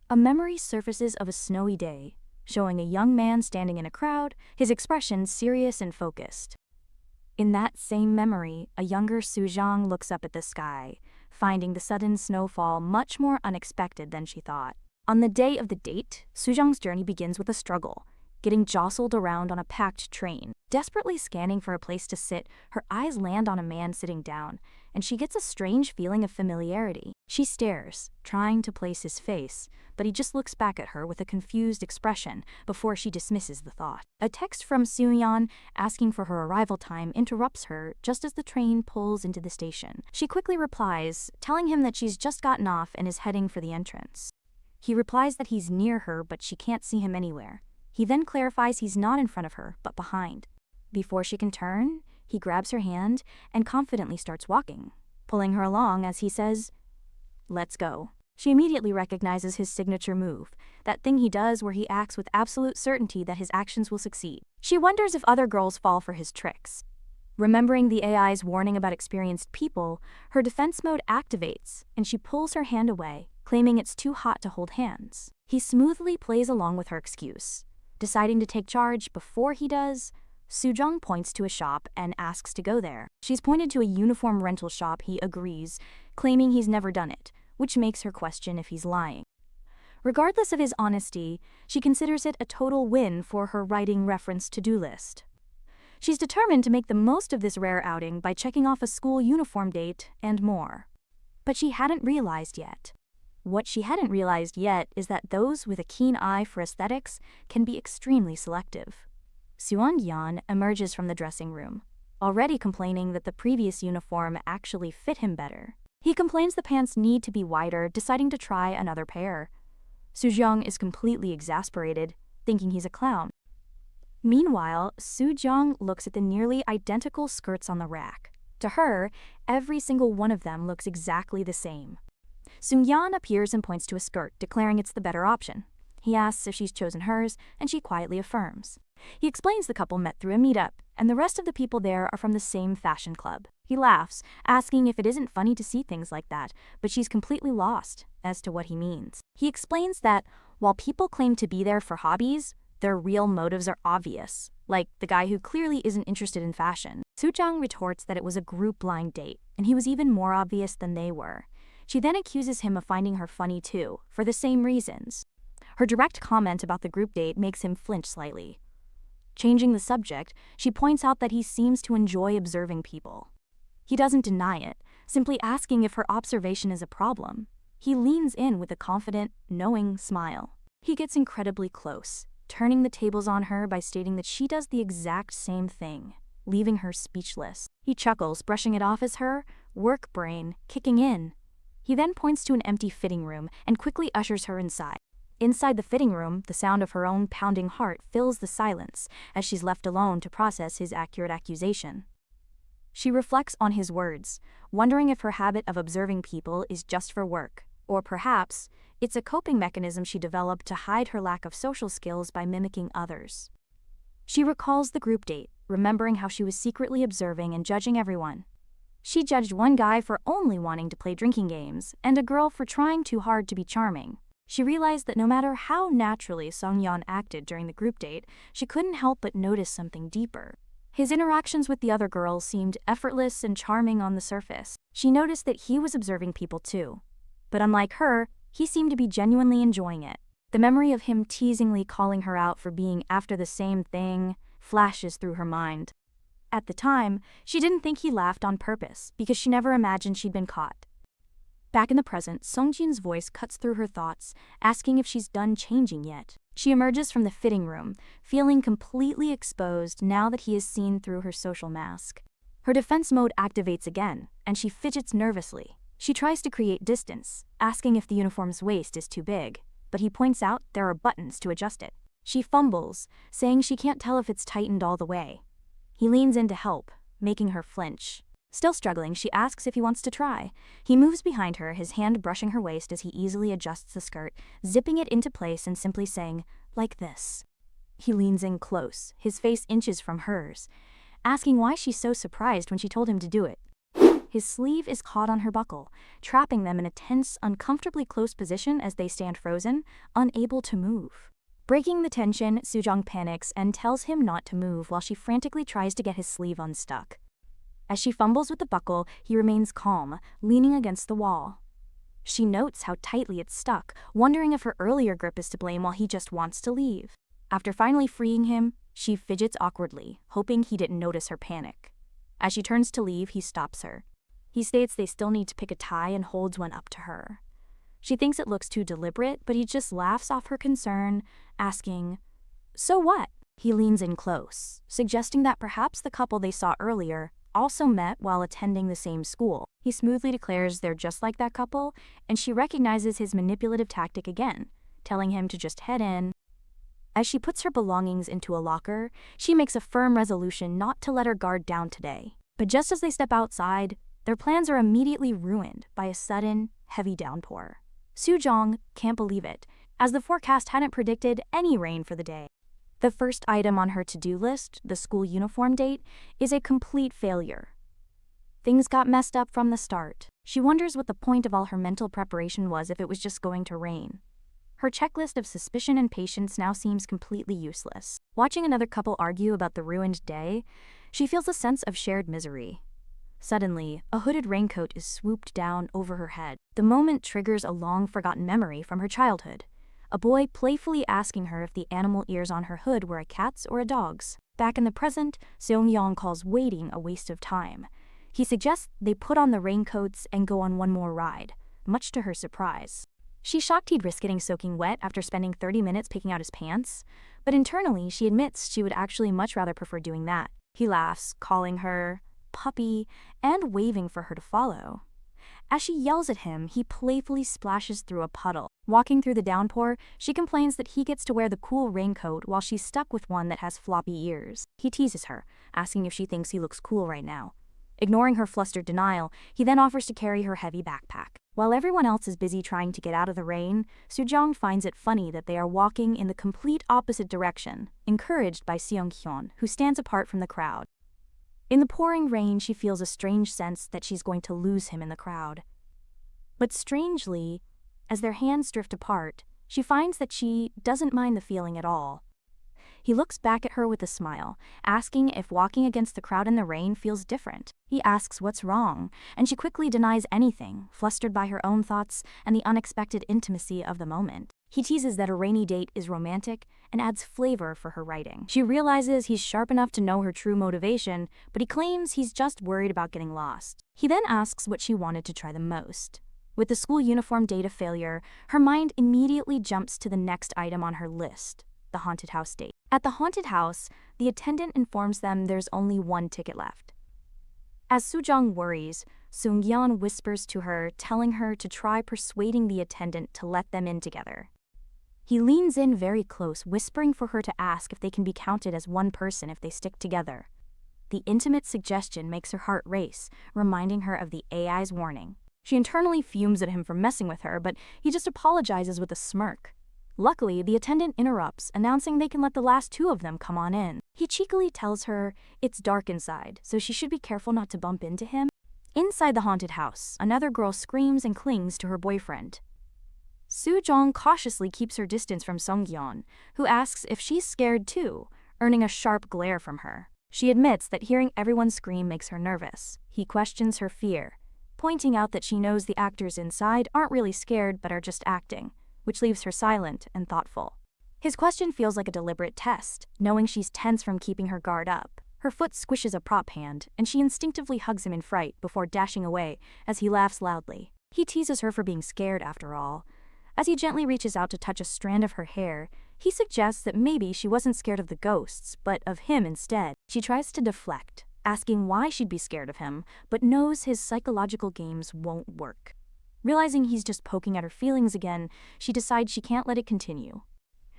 A memory surfaces of a snowy day, showing a young man standing in a crowd, his expression serious and focused. In that same memory, a younger Sujong looks up at the sky, finding the sudden snowfall much more unexpected than she thought. On the day of the date, Sujong's journey begins with a struggle, getting jostled around on a packed train. Desperately scanning for a place to sit, her eyes land on a man sitting down, and she gets a strange feeling of familiarity. She stares, trying to place his face, but he just looks back at her with a confused expression before she dismisses the thought. A text from Sooyeon asking for her arrival time interrupts her just as the train pulls into the station. She quickly replies, telling him that she's just gotten off and is heading for the entrance. He replies that he's near her, but she can't see him anywhere. He then clarifies he's not in front of her, but behind. Before she can turn, he grabs her hand and confidently starts walking, pulling her along as he says, let's go. She immediately recognizes his signature move, that thing he does where he acts with absolute certainty that his actions will succeed. She wonders if other girls fall for his tricks. Remembering the AI's warning about experienced people, her defense mode activates, and she pulls her hand away, claiming it's too hot to hold hands. He smoothly plays along with her excuse. Deciding to take charge before he does, Sujong points to a shop and asks to go there. She's pointed to a uniform rental shop. He agrees, claiming he's never done it, which makes her question if he's lying. Regardless of his honesty, she considers it a total win for her writing reference to-do list. She's determined to make the most of this rare outing by checking off a school uniform date and more. But she hadn't realized yet. What she hadn't realized yet is that those with a keen eye for aesthetics can be extremely selective. Suan-Yeon emerges from the dressing room, already complaining that the previous uniform actually fit him better. He complains the pants need to be wider, deciding to try another pair. Sujong is completely exasperated, thinking he's a clown. Meanwhile, Sujong looks at the nearly identical skirts on the rack. To her, every single one of them looks exactly the same. Sungyeon appears and points to a skirt, declaring it's the better option. He asks if she's chosen hers, and she quietly affirms. He explains the couple met through a meetup, and the rest of the people there are from the same fashion club. He laughs, asking if it isn't funny to see things like that, but she's completely lost as to what he means. He explains that while people claim to be there for hobbies, their real motives are obvious, like the guy who clearly isn't interested in fashion. Sujong retorts that it was a group blind date, and he was even more obvious than they were. She then accuses him of finding her funny too, for the same reasons. Her direct comment about the group date makes him flinch slightly. Changing the subject, she points out that he seems to enjoy observing people. He doesn't deny it, simply asking if her observation is a problem. He leans in with a confident, knowing smile. He gets incredibly close, turning the tables on her by stating that she does the exact same thing, leaving her speechless. He chuckles, brushing it off as her work brain kicking in. He then points to an empty fitting room and quickly ushers her inside. Inside the fitting room, the sound of her own pounding heart fills the silence as she's left alone to process his accurate accusation. She reflects on his words, wondering if her habit of observing people is just for work, or perhaps it's a coping mechanism she developed to hide her lack of social skills by mimicking others. She recalls the group date, remembering how she was secretly observing and judging everyone. She judged one guy for only wanting to play drinking games, and a girl for trying too hard to be charming. She realized that no matter how naturally Sungyeon acted during the group date, she couldn't help but notice something deeper. His interactions with the other girls seemed effortless and charming on the surface. She noticed that he was observing people too. But unlike her, he seemed to be genuinely enjoying it. The memory of him teasingly calling her out for being after the same thing flashes through her mind. At the time, she didn't think he laughed on purpose because she never imagined she'd been caught. Back in the present, Songjin's voice cuts through her thoughts, asking if she's done changing yet. She emerges from the fitting room, feeling completely exposed now that he has seen through her social mask. Her defense mode activates again, and she fidgets nervously. She tries to create distance, asking if the uniform's waist is too big, but he points out there are buttons to adjust it. She fumbles, saying she can't tell if it's tightened all the way. He leans in to help, making her flinch. Still struggling, she asks if he wants to try. He moves behind her, his hand brushing her waist as he easily adjusts the skirt, zipping it into place and simply saying, "Like this." He leans in close, his face inches from hers, asking why she's so surprised when she told him to do it. His sleeve is caught on her buckle, trapping them in a tense, uncomfortably close position as they stand frozen, unable to move. Breaking the tension, Soo-jong panics and tells him not to move while she frantically tries to get his sleeve unstuck. As she fumbles with the buckle, he remains calm, leaning against the wall. She notes how tightly it's stuck, wondering if her earlier grip is to blame while he just wants to leave. After finally freeing him, she fidgets awkwardly, hoping he didn't notice her panic. As she turns to leave, he stops her. He states they still need to pick a tie and holds one up to her. She thinks it looks too deliberate, but he just laughs off her concern, asking, "So what?" He leans in close, suggesting that perhaps the couple they saw earlier also met while attending the same school. He smoothly declares they're just like that couple, and she recognizes his manipulative tactic again, telling him to just head in. As she puts her belongings into a locker, she makes a firm resolution not to let her guard down today. But just as they step outside, their plans are immediately ruined by a sudden, heavy downpour. Soo-jong can't believe it, as the forecast hadn't predicted any rain for the day. The first item on her to-do list, the school uniform date, is a complete failure. Things got messed up from the start. She wonders what the point of all her mental preparation was if it was just going to rain. Her checklist of suspicion and patience now seems completely useless. Watching another couple argue about the ruined day, she feels a sense of shared misery. Suddenly, a hooded raincoat is swooped down over her head. The moment triggers a long-forgotten memory from her childhood. A boy playfully asking her if the animal ears on her hood were a cat's or a dog's. Back in the present, Seong-yeon calls waiting a waste of time. He suggests they put on the raincoats and go on one more ride, much to her surprise. She's shocked he'd risk getting soaking wet after spending 30 minutes picking out his pants, but internally she admits she would actually much rather prefer doing that. He laughs, calling her puppy and waving for her to follow. As she yells at him, he playfully splashes through a puddle. Walking through the downpour, she complains that he gets to wear the cool raincoat while she's stuck with one that has floppy ears. He teases her, asking if she thinks he looks cool right now. Ignoring her flustered denial, he then offers to carry her heavy backpack. While everyone else is busy trying to get out of the rain, Soo-jong finds it funny that they are walking in the complete opposite direction, encouraged by Seong-hyun, who stands apart from the crowd. In the pouring rain, she feels a strange sense that she's going to lose him in the crowd. But strangely, as their hands drift apart, she finds that she doesn't mind the feeling at all. He looks back at her with a smile, asking if walking against the crowd in the rain feels different. He asks what's wrong, and she quickly denies anything, flustered by her own thoughts and the unexpected intimacy of the moment. He teases that a rainy date is romantic and adds flavor for her writing. She realizes he's sharp enough to know her true motivation, but he claims he's just worried about getting lost. He then asks what she wanted to try the most. With the school uniform date a failure, her mind immediately jumps to the next item on her list, the haunted house date. At the haunted house, the attendant informs them there's only one ticket left. As Soo-jong worries, Seong-yeon whispers to her, telling her to try persuading the attendant to let them in together. He leans in very close, whispering for her to ask if they can be counted as one person if they stick together. The intimate suggestion makes her heart race, reminding her of the AI's warning. She internally fumes at him for messing with her, but he just apologizes with a smirk. Luckily, the attendant interrupts, announcing they can let the last two of them come on in. He cheekily tells her it's dark inside, so she should be careful not to bump into him. Inside the haunted house, another girl screams and clings to her boyfriend. Soo-jong cautiously keeps her distance from Seong-yeon, who asks if she's scared too, earning a sharp glare from her. She admits that hearing everyone scream makes her nervous. He questions her fear, pointing out that she knows the actors inside aren't really scared but are just acting, which leaves her silent and thoughtful. His question feels like a deliberate test, knowing she's tense from keeping her guard up. Her foot squishes a prop hand, and she instinctively hugs him in fright before dashing away as he laughs loudly. He teases her for being scared after all. As he gently reaches out to touch a strand of her hair, he suggests that maybe she wasn't scared of the ghosts, but of him instead. She tries to deflect, asking why she'd be scared of him, but knows his psychological games won't work. Realizing he's just poking at her feelings again, she decides she can't let it continue.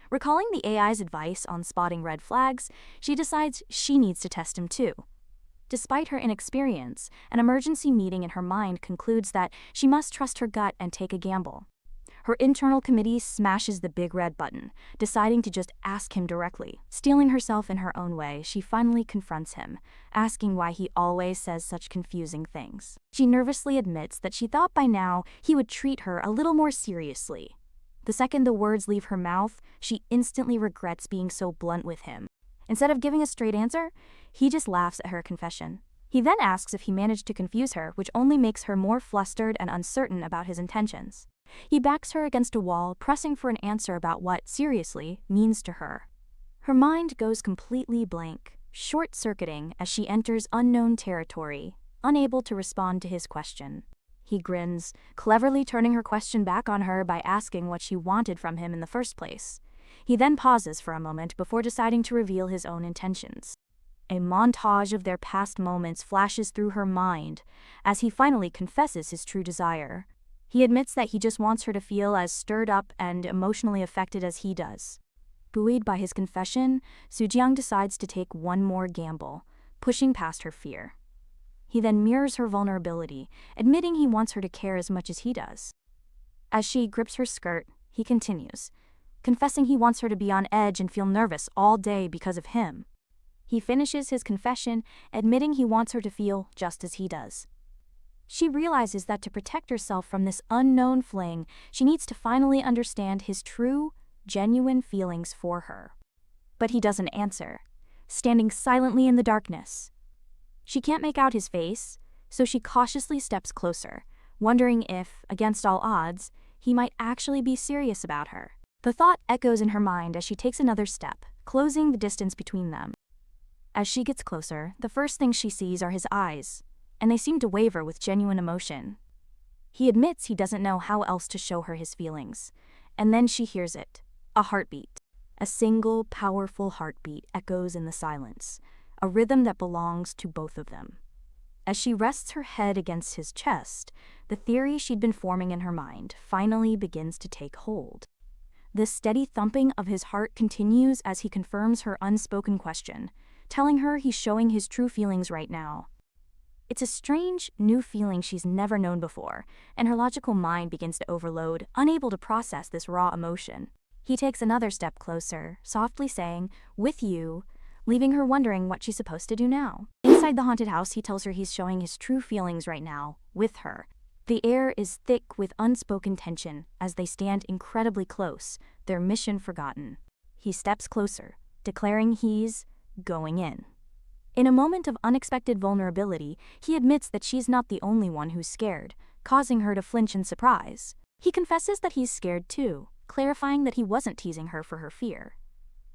Recalling the AI's advice on spotting red flags, she decides she needs to test him too. Despite her inexperience, an emergency meeting in her mind concludes that she must trust her gut and take a gamble. Her internal committee smashes the big red button, deciding to just ask him directly. Steeling herself in her own way, she finally confronts him, asking why he always says such confusing things. She nervously admits that she thought by now he would treat her a little more seriously. The second the words leave her mouth, she instantly regrets being so blunt with him. Instead of giving a straight answer, he just laughs at her confession. He then asks if he managed to confuse her, which only makes her more flustered and uncertain about his intentions. He backs her against a wall, pressing for an answer about what seriously means to her. Her mind goes completely blank, short-circuiting as she enters unknown territory, unable to respond to his question. He grins, cleverly turning her question back on her by asking what she wanted from him in the first place. He then pauses for a moment before deciding to reveal his own intentions. A montage of their past moments flashes through her mind as he finally confesses his true desire. He admits that he just wants her to feel as stirred up and emotionally affected as he does. Buoyed by his confession, Sujiang decides to take one more gamble, pushing past her fear. He then mirrors her vulnerability, admitting he wants her to care as much as he does. As she grips her skirt, he continues, confessing he wants her to be on edge and feel nervous all day because of him. He finishes his confession, admitting he wants her to feel just as he does. She realizes that to protect herself from this unknown fling, she needs to finally understand his true, genuine feelings for her. But he doesn't answer, standing silently in the darkness. She can't make out his face, so she cautiously steps closer, wondering if, against all odds, he might actually be serious about her. The thought echoes in her mind as she takes another step, closing the distance between them. As she gets closer, the first thing she sees are his eyes, and they seem to waver with genuine emotion. He admits he doesn't know how else to show her his feelings, and then she hears it, a heartbeat. A single, powerful heartbeat echoes in the silence, a rhythm that belongs to both of them. As she rests her head against his chest, the theory she'd been forming in her mind finally begins to take hold. The steady thumping of his heart continues as he confirms her unspoken question, telling her he's showing his true feelings right now. It's a strange, new feeling she's never known before, and her logical mind begins to overload, unable to process this raw emotion. He takes another step closer, softly saying, "With you," leaving her wondering what she's supposed to do now. Inside the haunted house, he tells her he's showing his true feelings right now, with her. The air is thick with unspoken tension as they stand incredibly close, their mission forgotten. He steps closer, declaring he's going in. In a moment of unexpected vulnerability, he admits that she's not the only one who's scared, causing her to flinch in surprise. He confesses that he's scared too, clarifying that he wasn't teasing her for her fear.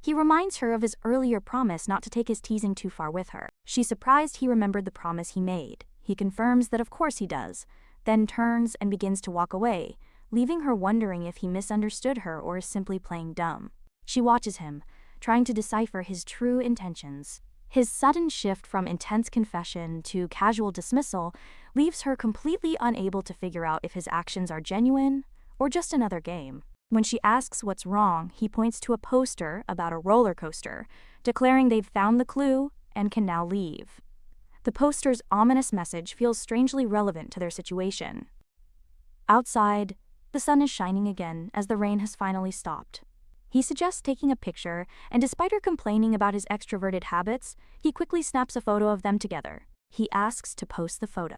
He reminds her of his earlier promise not to take his teasing too far with her. She's surprised he remembered the promise he made. He confirms that of course he does, then turns and begins to walk away, leaving her wondering if he misunderstood her or is simply playing dumb. She watches him, trying to decipher his true intentions. His sudden shift from intense confession to casual dismissal leaves her completely unable to figure out if his actions are genuine or just another game. When she asks what's wrong, he points to a poster about a roller coaster, declaring they've found the clue and can now leave. The poster's ominous message feels strangely relevant to their situation. Outside, the sun is shining again as the rain has finally stopped. He suggests taking a picture, and despite her complaining about his extroverted habits, he quickly snaps a photo of them together. He asks to post the photo.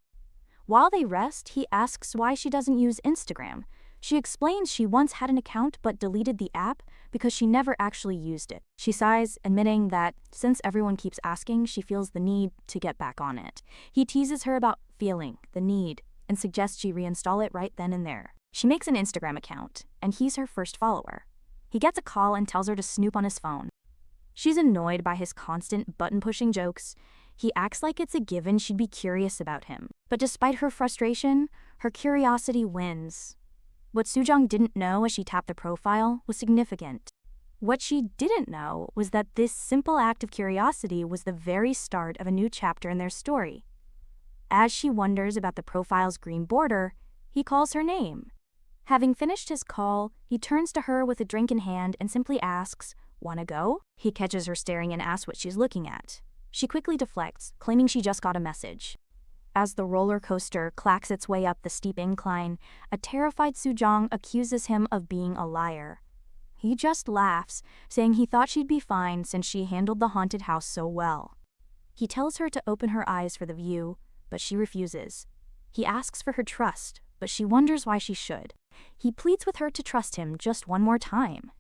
While they rest, he asks why she doesn't use Instagram, She explains she once had an account but deleted the app because she never actually used it. She sighs, admitting that since everyone keeps asking, she feels the need to get back on it. He teases her about feeling the need and suggests she reinstall it right then and there. She makes an Instagram account, and he's her first follower. He gets a call and tells her to snoop on his phone. She's annoyed by his constant button-pushing jokes. He acts like it's a given she'd be curious about him. But despite her frustration, her curiosity wins. What Soo-jung didn't know as she tapped the profile was significant. What she didn't know was that this simple act of curiosity was the very start of a new chapter in their story. As she wonders about the profile's green border, he calls her name. Having finished his call, he turns to her with a drink in hand and simply asks, "Wanna go?" He catches her staring and asks what she's looking at. She quickly deflects, claiming she just got a message. As the roller coaster clacks its way up the steep incline, a terrified Soo-jung accuses him of being a liar. He just laughs, saying he thought she'd be fine since she handled the haunted house so well. He tells her to open her eyes for the view, but she refuses. He asks for her trust, but she wonders why she should. He pleads with her to trust him just one more time.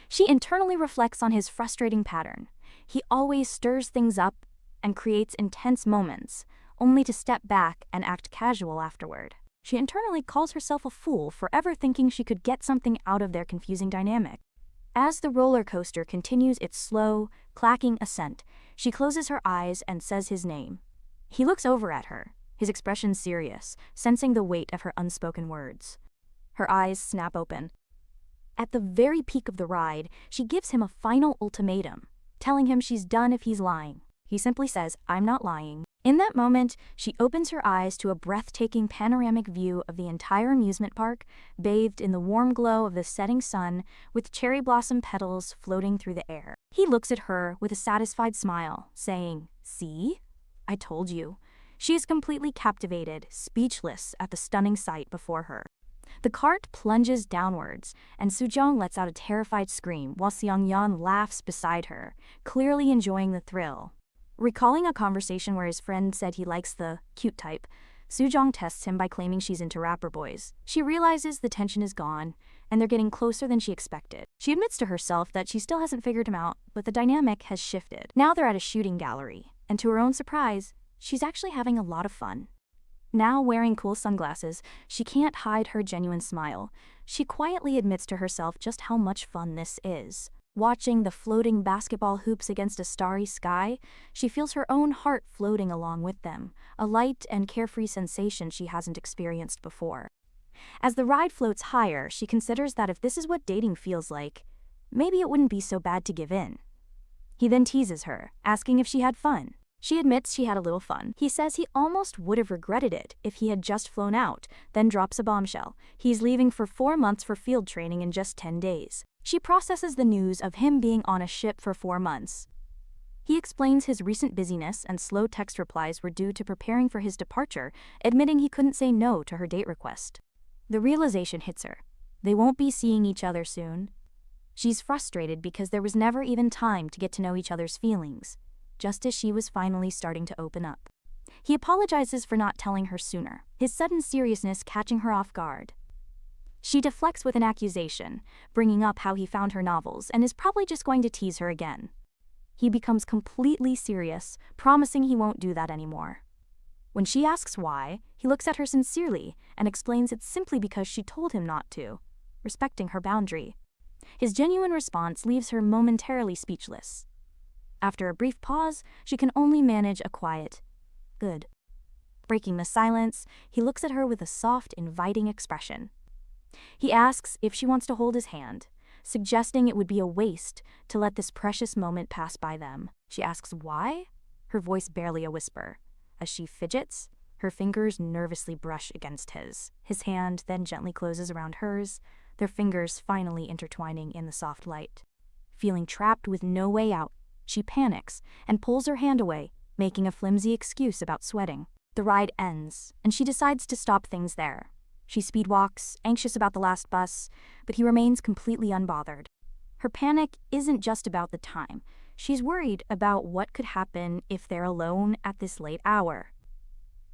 She internally reflects on his frustrating pattern. He always stirs things up and creates intense moments, only to step back and act casual afterward. She internally calls herself a fool for ever thinking she could get something out of their confusing dynamic. As the roller coaster continues its slow, clacking ascent, she closes her eyes and says his name. He looks over at her, his expression serious, sensing the weight of her unspoken words. Her eyes snap open. At the very peak of the ride, she gives him a final ultimatum, telling him she's done if he's lying. He simply says, "I'm not lying." In that moment, she opens her eyes to a breathtaking panoramic view of the entire amusement park, bathed in the warm glow of the setting sun, with cherry blossom petals floating through the air. He looks at her with a satisfied smile, saying, "See? I told you." She is completely captivated, speechless at the stunning sight before her. The cart plunges downwards, and Soo-jung lets out a terrified scream while Seong-yeon laughs beside her, clearly enjoying the thrill. Recalling a conversation where his friend said he likes the cute type, Soo-jung tests him by claiming she's into rapper boys. She realizes the tension is gone, and they're getting closer than she expected. She admits to herself that she still hasn't figured him out, but the dynamic has shifted. Now they're at a shooting gallery, and to her own surprise, she's actually having a lot of fun. Now wearing cool sunglasses, she can't hide her genuine smile. She quietly admits to herself just how much fun this is. Watching the floating basketball hoops against a starry sky, she feels her own heart floating along with them, a light and carefree sensation she hasn't experienced before. As the ride floats higher, she considers that if this is what dating feels like, maybe it wouldn't be so bad to give in. He then teases her, asking if she had fun. She admits she had a little fun. He says he almost would have regretted it if he had just flown out, then drops a bombshell. He's leaving for 4 months for field training in just 10 days. She processes the news of him being on a ship for 4 months. He explains his recent busyness and slow text replies were due to preparing for his departure, admitting he couldn't say no to her date request. The realization hits her. They won't be seeing each other soon. She's frustrated because there was never even time to get to know each other's feelings, just as she was finally starting to open up. He apologizes for not telling her sooner, his sudden seriousness catching her off guard. She deflects with an accusation, bringing up how he found her novels and is probably just going to tease her again. He becomes completely serious, promising he won't do that anymore. When she asks why, he looks at her sincerely and explains it's simply because she told him not to, respecting her boundary. His genuine response leaves her momentarily speechless. After a brief pause, she can only manage a quiet, "Good." Breaking the silence, he looks at her with a soft, inviting expression. He asks if she wants to hold his hand, suggesting it would be a waste to let this precious moment pass by them. She asks why, her voice barely a whisper. As she fidgets, her fingers nervously brush against his. His hand then gently closes around hers, their fingers finally intertwining in the soft light. Feeling trapped with no way out, she panics and pulls her hand away, making a flimsy excuse about sweating. The ride ends, and she decides to stop things there. She speedwalks, anxious about the last bus, but he remains completely unbothered. Her panic isn't just about the time. She's worried about what could happen if they're alone at this late hour.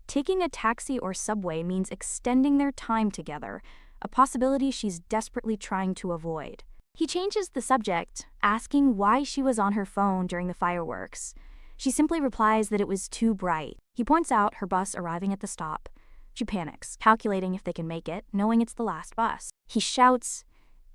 Taking a taxi or subway means extending their time together, a possibility she's desperately trying to avoid. He changes the subject, asking why she was on her phone during the fireworks. She simply replies that it was too bright. He points out her bus arriving at the stop. She panics, calculating if they can make it, knowing it's the last bus. He shouts,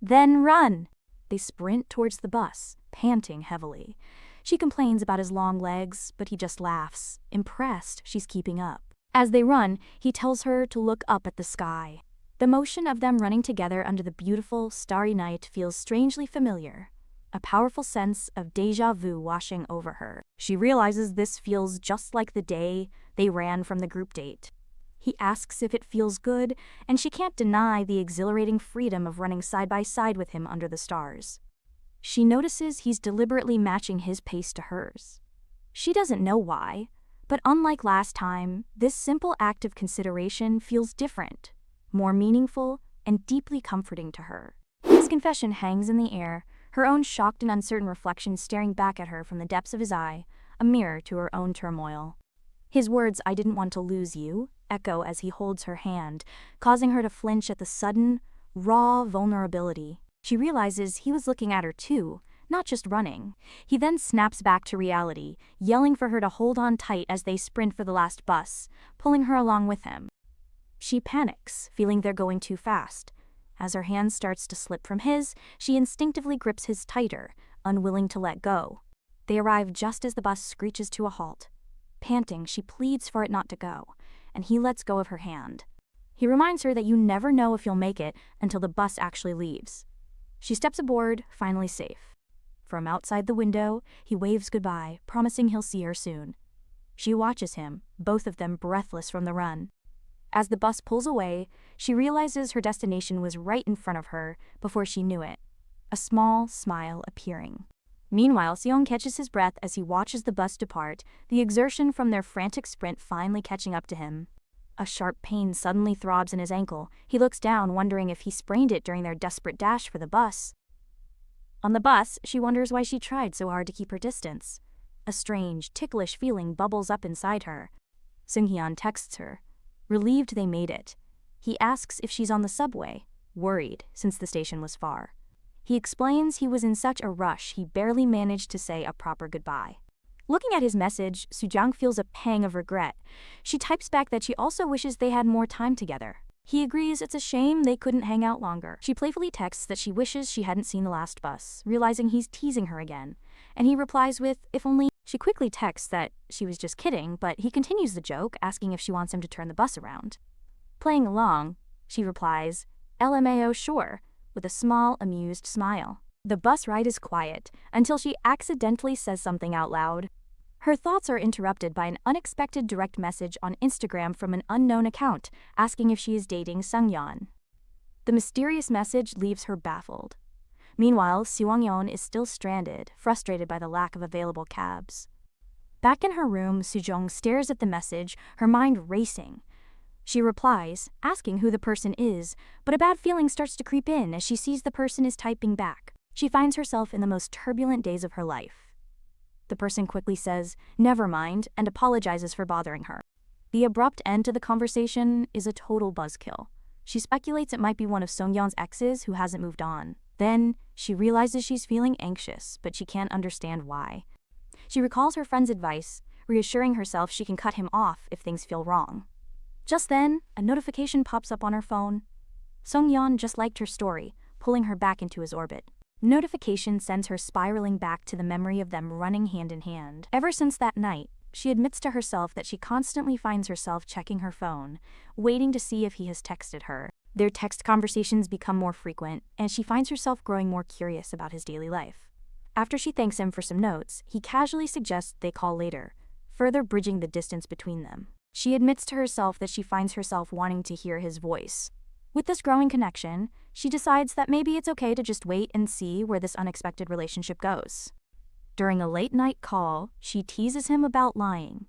"Then run!" They sprint towards the bus, panting heavily. She complains about his long legs, but he just laughs, impressed she's keeping up. As they run, he tells her to look up at the sky. The motion of them running together under the beautiful, starry night feels strangely familiar, a powerful sense of déjà vu washing over her. She realizes this feels just like the day they ran from the group date. He asks if it feels good, and she can't deny the exhilarating freedom of running side by side with him under the stars. She notices he's deliberately matching his pace to hers. She doesn't know why, but unlike last time, this simple act of consideration feels different, more meaningful, and deeply comforting to her. His confession hangs in the air, her own shocked and uncertain reflection staring back at her from the depths of his eye, a mirror to her own turmoil. His words, "I didn't want to lose you," echo as he holds her hand, causing her to flinch at the sudden, raw vulnerability. She realizes he was looking at her too, not just running. He then snaps back to reality, yelling for her to hold on tight as they sprint for the last bus, pulling her along with him. She panics, feeling they're going too fast. As her hand starts to slip from his, she instinctively grips his tighter, unwilling to let go. They arrive just as the bus screeches to a halt. Panting, she pleads for it not to go, and he lets go of her hand. He reminds her that you never know if you'll make it until the bus actually leaves. She steps aboard, finally safe. From outside the window, he waves goodbye, promising he'll see her soon. She watches him, both of them breathless from the run. As the bus pulls away, she realizes her destination was right in front of her before she knew it, a small smile appearing. Meanwhile, Seong catches his breath as he watches the bus depart, the exertion from their frantic sprint finally catching up to him. A sharp pain suddenly throbs in his ankle. He looks down, wondering if he sprained it during their desperate dash for the bus. On the bus, she wonders why she tried so hard to keep her distance. A strange, ticklish feeling bubbles up inside her. Seung-hyun texts her, relieved they made it. He asks if she's on the subway, worried since the station was far. He explains he was in such a rush he barely managed to say a proper goodbye. Looking at his message, Soo-jang feels a pang of regret. She types back that she also wishes they had more time together. He agrees it's a shame they couldn't hang out longer. She playfully texts that she wishes she hadn't seen the last bus, realizing he's teasing her again. And he replies with, "If only." She quickly texts that she was just kidding, but he continues the joke, asking if she wants him to turn the bus around. Playing along, she replies, "LMAO, sure," with a small, amused smile. The bus ride is quiet until she accidentally says something out loud. Her thoughts are interrupted by an unexpected direct message on Instagram from an unknown account asking if she is dating Seung-yeon. The mysterious message leaves her baffled. Meanwhile, Seung-yeon is still stranded, frustrated by the lack of available cabs. Back in her room, Soo-jung stares at the message, her mind racing. She replies, asking who the person is, but a bad feeling starts to creep in as she sees the person is typing back. She finds herself in the most turbulent days of her life. The person quickly says, "Never mind," and apologizes for bothering her. The abrupt end to the conversation is a total buzzkill. She speculates it might be one of Seung-yeon's exes who hasn't moved on. Then, she realizes she's feeling anxious, but she can't understand why. She recalls her friend's advice, reassuring herself she can cut him off if things feel wrong. Just then, a notification pops up on her phone. Seung-yeon just liked her story, pulling her back into his orbit. Notification sends her spiraling back to the memory of them running hand in hand. Ever since that night, she admits to herself that she constantly finds herself checking her phone, waiting to see if he has texted her. Their text conversations become more frequent, and she finds herself growing more curious about his daily life. After she thanks him for some notes, he casually suggests they call later, further bridging the distance between them. She admits to herself that she finds herself wanting to hear his voice. With this growing connection, she decides that maybe it's okay to just wait and see where this unexpected relationship goes. During a late-night call, she teases him about lying.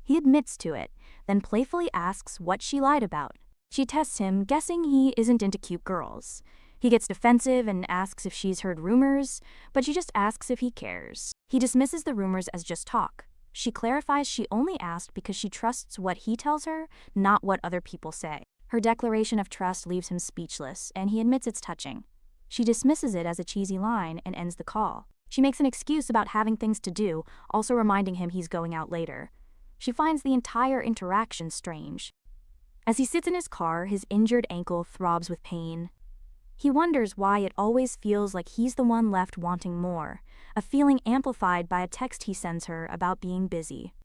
He admits to it, then playfully asks what she lied about. She tests him, guessing he isn't into cute girls. He gets defensive and asks if she's heard rumors, but she just asks if he cares. He dismisses the rumors as just talk. She clarifies she only asked because she trusts what he tells her, not what other people say. Her declaration of trust leaves him speechless, and he admits it's touching. She dismisses it as a cheesy line and ends the call. She makes an excuse about having things to do, also reminding him he's going out later. She finds the entire interaction strange. As he sits in his car, his injured ankle throbs with pain. He wonders why it always feels like he's the one left wanting more, a feeling amplified by a text he sends her about being busy.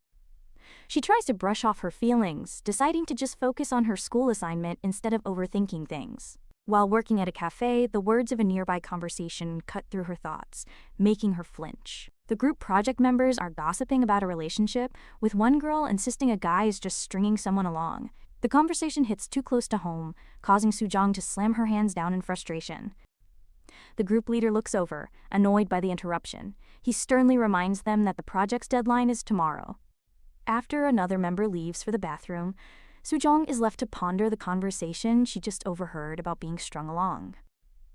She tries to brush off her feelings, deciding to just focus on her school assignment instead of overthinking things. While working at a cafe, the words of a nearby conversation cut through her thoughts, making her flinch. The group project members are gossiping about a relationship, with one girl insisting a guy is just stringing someone along. The conversation hits too close to home, causing Soo-jong to slam her hands down in frustration. The group leader looks over, annoyed by the interruption. He sternly reminds them that the project's deadline is tomorrow. After another member leaves for the bathroom, Soo-jong is left to ponder the conversation she just overheard about being strung along.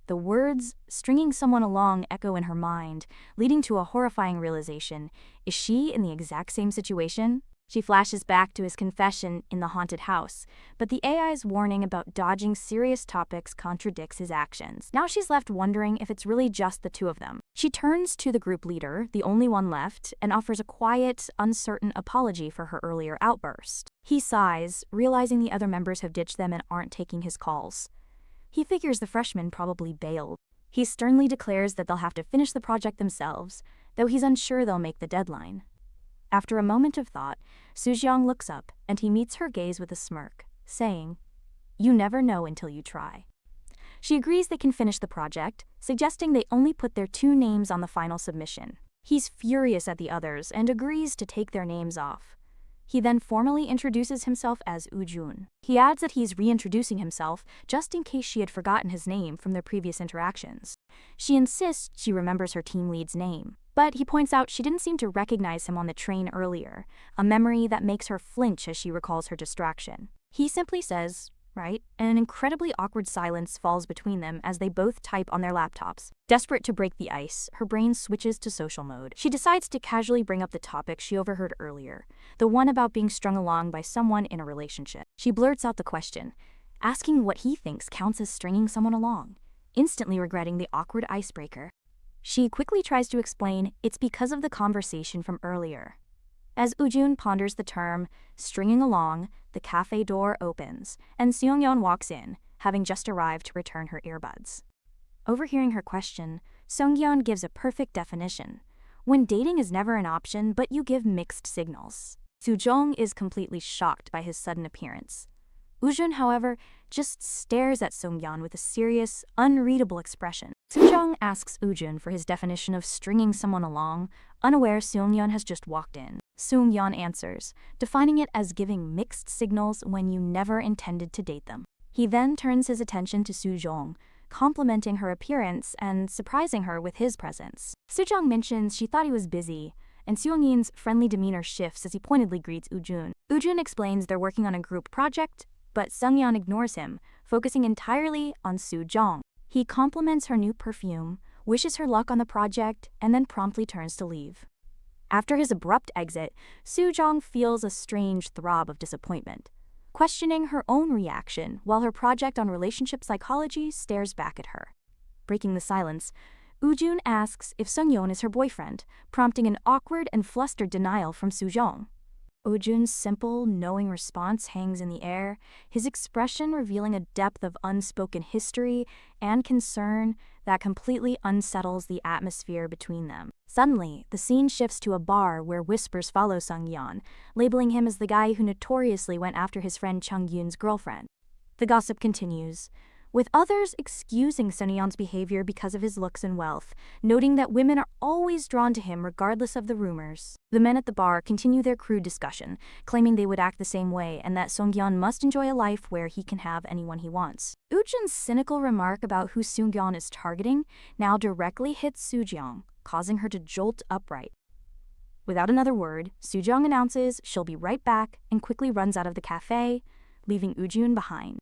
The words, stringing someone along, echo in her mind, leading to a horrifying realization. Is she in the exact same situation? She flashes back to his confession in the haunted house, but the AI's warning about dodging serious topics contradicts his actions. Now she's left wondering if it's really just the two of them. She turns to the group leader, the only one left, and offers a quiet, uncertain apology for her earlier outburst. He sighs, realizing the other members have ditched them and aren't taking his calls. He figures the freshmen probably bailed. He sternly declares that they'll have to finish the project themselves, though he's unsure they'll make the deadline. After a moment of thought, Soo-jong looks up and he meets her gaze with a smirk, saying, "You never know until you try." She agrees they can finish the project, suggesting they only put their two names on the final submission. He's furious at the others and agrees to take their names off. He then formally introduces himself as Woo-jun. He adds that he's reintroducing himself just in case she had forgotten his name from their previous interactions. She insists she remembers her team lead's name, but he points out she didn't seem to recognize him on the train earlier, a memory that makes her flinch as she recalls her distraction. He simply says, "Right?" and an incredibly awkward silence falls between them as they both type on their laptops. Desperate to break the ice, her brain switches to social mode. She decides to casually bring up the topic she overheard earlier, the one about being strung along by someone in a relationship. She blurts out the question, asking what he thinks counts as stringing someone along, instantly regretting the awkward icebreaker. She quickly tries to explain it's because of the conversation from earlier. As Woo-jun ponders the term stringing along, the cafe door opens, and Seong-yeon walks in, having just arrived to return her earbuds. Overhearing her question, Seong-yeon gives a perfect definition. When dating is never an option, but you give mixed signals. Soo-jong is completely shocked by his sudden appearance. Woo-jun, however, just stares at Seong-yeon with a serious, unreadable expression. Soo-jong asks Woo-jun for his definition of stringing someone along, unaware Seong-yeon has just walked in. Seong-yeon answers, defining it as giving mixed signals when you never intended to date them. He then turns his attention to Soo-jong, complimenting her appearance and surprising her with his presence. Soo-jong mentions she thought he was busy, and Seong-yeon's friendly demeanor shifts as he pointedly greets Woo-jun. Woo-jun explains they're working on a group project, but Seong-yeon ignores him, focusing entirely on Soo-jong. He compliments her new perfume, wishes her luck on the project, and then promptly turns to leave. After his abrupt exit, Soo-jong feels a strange throb of disappointment, questioning her own reaction while her project on relationship psychology stares back at her. Breaking the silence, Woo-jun asks if Seong-yeon is her boyfriend, prompting an awkward and flustered denial from Soo-jong. Woo-jun's simple, knowing response hangs in the air, his expression revealing a depth of unspoken history and concern that completely unsettles the atmosphere between them. Suddenly, the scene shifts to a bar where whispers follow Seong-yeon, labeling him as the guy who notoriously went after his friend Chung-yoon's girlfriend. The gossip continues, with others excusing Seong-yeon's behavior because of his looks and wealth, noting that women are always drawn to him regardless of the rumors. The men at the bar continue their crude discussion, claiming they would act the same way and that Seong-yeon must enjoy a life where he can have anyone he wants. Woo-jun's cynical remark about who Seong-yeon is targeting now directly hits Soo-jong, causing her to jolt upright. Without another word, Soo-jong announces she'll be right back and quickly runs out of the cafe, leaving Woo-jun behind.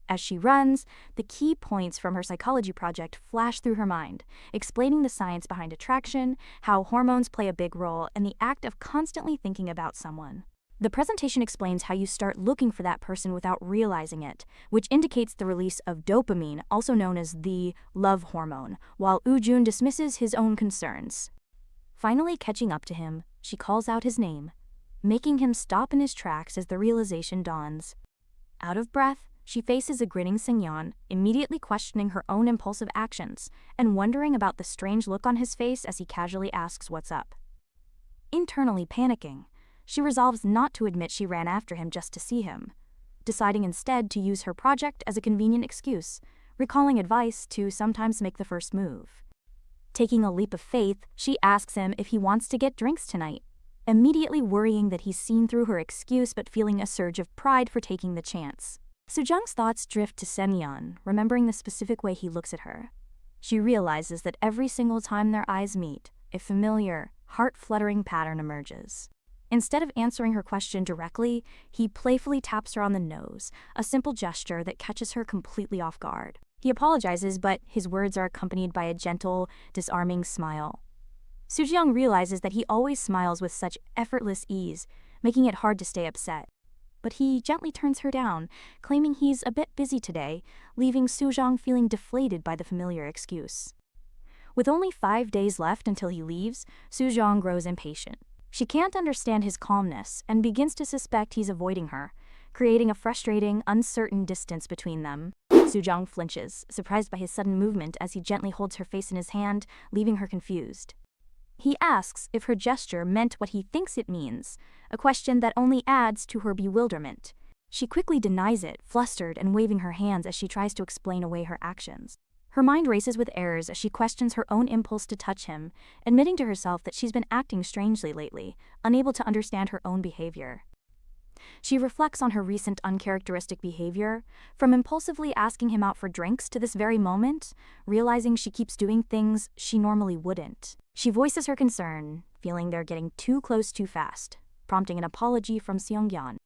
As she runs, the key points from her psychology project flash through her mind, explaining the science behind attraction, how hormones play a big role, and the act of constantly thinking about someone. The presentation explains how you start looking for that person without realizing it, which indicates the release of dopamine, also known as the love hormone, while Woo-jun dismisses his own concerns. Finally catching up to him, she calls out his name, making him stop in his tracks as the realization dawns. Out of breath, she faces a grinning Seungyeon, immediately questioning her own impulsive actions and wondering about the strange look on his face as he casually asks what's up. Internally panicking, she resolves not to admit she ran after him just to see him, deciding instead to use her project as a convenient excuse, recalling advice to sometimes make the first move. Taking a leap of faith, she asks him if he wants to get drinks tonight, immediately worrying that he's seen through her excuse but feeling a surge of pride for taking the chance. Soo-jung's thoughts drift to Seungyeon, remembering the specific way he looks at her. She realizes that every single time their eyes meet, a familiar, heart-fluttering pattern emerges. Instead of answering her question directly, he playfully taps her on the nose, a simple gesture that catches her completely off guard. He apologizes, but his words are accompanied by a gentle, disarming smile. Soo-jung realizes that he always smiles with such effortless ease, making it hard to stay upset. But he gently turns her down, claiming he's a bit busy today, leaving Soo-jung feeling deflated by the familiar excuse. With only 5 days left until he leaves, Soo-jung grows impatient. She can't understand his calmness and begins to suspect he's avoiding her, creating a frustrating, uncertain distance between them. Soo-jung flinches, surprised by his sudden movement as he gently holds her face in his hand, leaving her confused. He asks if her gesture meant what he thinks it means, a question that only adds to her bewilderment. She quickly denies it, flustered and waving her hands as she tries to explain away her actions. Her mind races with errors as she questions her own impulse to touch him, admitting to herself that she's been acting strangely lately, unable to understand her own behavior. She reflects on her recent uncharacteristic behavior, from impulsively asking him out for drinks to this very moment, realizing she keeps doing things she normally wouldn't. She voices her concern, feeling they're getting too close too fast, prompting an apology from Seungyeon.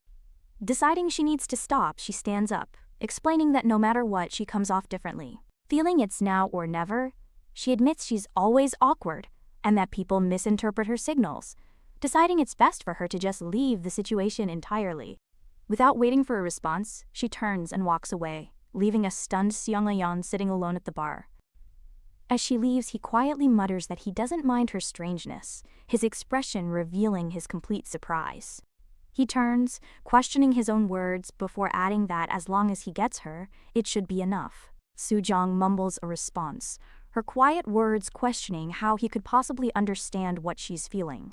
Deciding she needs to stop, she stands up, explaining that no matter what, she comes off differently. Feeling it's now or never, she admits she's always awkward and that people misinterpret her signals, deciding it's best for her to just leave the situation entirely. Without waiting for a response, she turns and walks away, leaving a stunned Seungyeon sitting alone at the bar. As she leaves, he quietly mutters that he doesn't mind her strangeness, his expression revealing his complete surprise. He turns, questioning his own words before adding that as long as he gets her, it should be enough. Soo-jung mumbles a response, her quiet words questioning how he could possibly understand what she's feeling.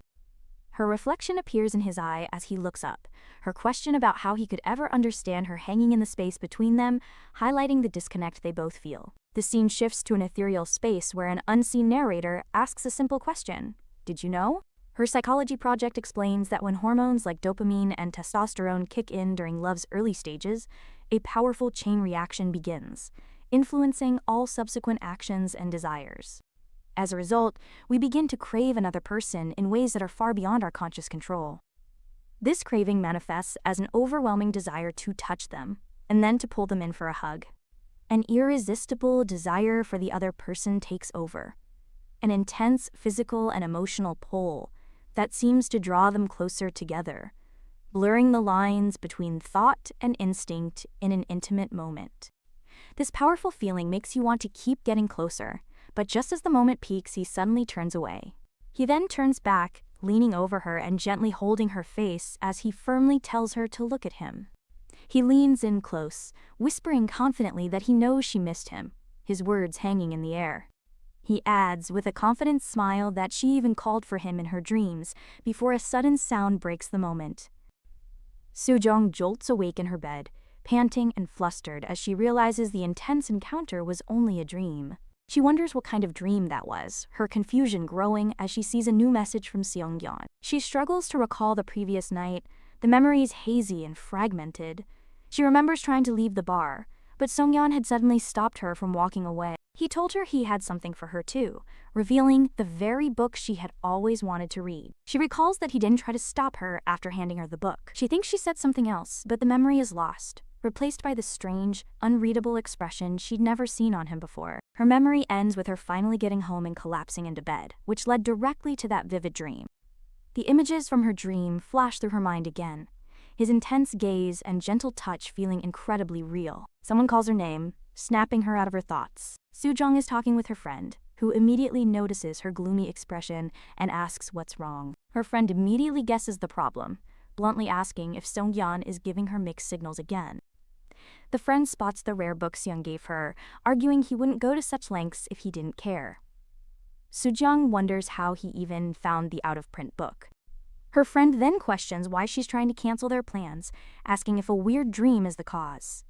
Her reflection appears in his eye as he looks up, her question about how he could ever understand her hanging in the space between them, highlighting the disconnect they both feel. The scene shifts to an ethereal space where an unseen narrator asks a simple question: "Did you know?" Her psychology project explains that when hormones like dopamine and testosterone kick in during love's early stages, a powerful chain reaction begins, influencing all subsequent actions and desires. As a result, we begin to crave another person in ways that are far beyond our conscious control. This craving manifests as an overwhelming desire to touch them, and then to pull them in for a hug. An irresistible desire for the other person takes over, an intense physical and emotional pull that seems to draw them closer together, blurring the lines between thought and instinct in an intimate moment. This powerful feeling makes you want to keep getting closer, but just as the moment peaks, he suddenly turns away. He then turns back, leaning over her and gently holding her face as he firmly tells her to look at him. He leans in close, whispering confidently that he knows she missed him, his words hanging in the air. He adds with a confident smile that she even called for him in her dreams before a sudden sound breaks the moment. Soo-jung jolts awake in her bed, panting and flustered as she realizes the intense encounter was only a dream. She wonders what kind of dream that was, her confusion growing as she sees a new message from Seungyeon. She struggles to recall the previous night, the memories hazy and fragmented. She remembers trying to leave the bar, but Seungyeon had suddenly stopped her from walking away. He told her he had something for her too, revealing the very book she had always wanted to read. She recalls that he didn't try to stop her after handing her the book. She thinks she said something else, but the memory is lost, replaced by the strange, unreadable expression she'd never seen on him before. Her memory ends with her finally getting home and collapsing into bed, which led directly to that vivid dream. The images from her dream flash through her mind again, his intense gaze and gentle touch feeling incredibly real. Someone calls her name, snapping her out of her thoughts. Soo-jung is talking with her friend, who immediately notices her gloomy expression and asks what's wrong. Her friend immediately guesses the problem, bluntly asking if Sung-yeon is giving her mixed signals again. The friend spots the rare book Seung gave her, arguing he wouldn't go to such lengths if he didn't care. Soo-jung wonders how he even found the out-of-print book. Her friend then questions why she's trying to cancel their plans, asking if a weird dream is the cause.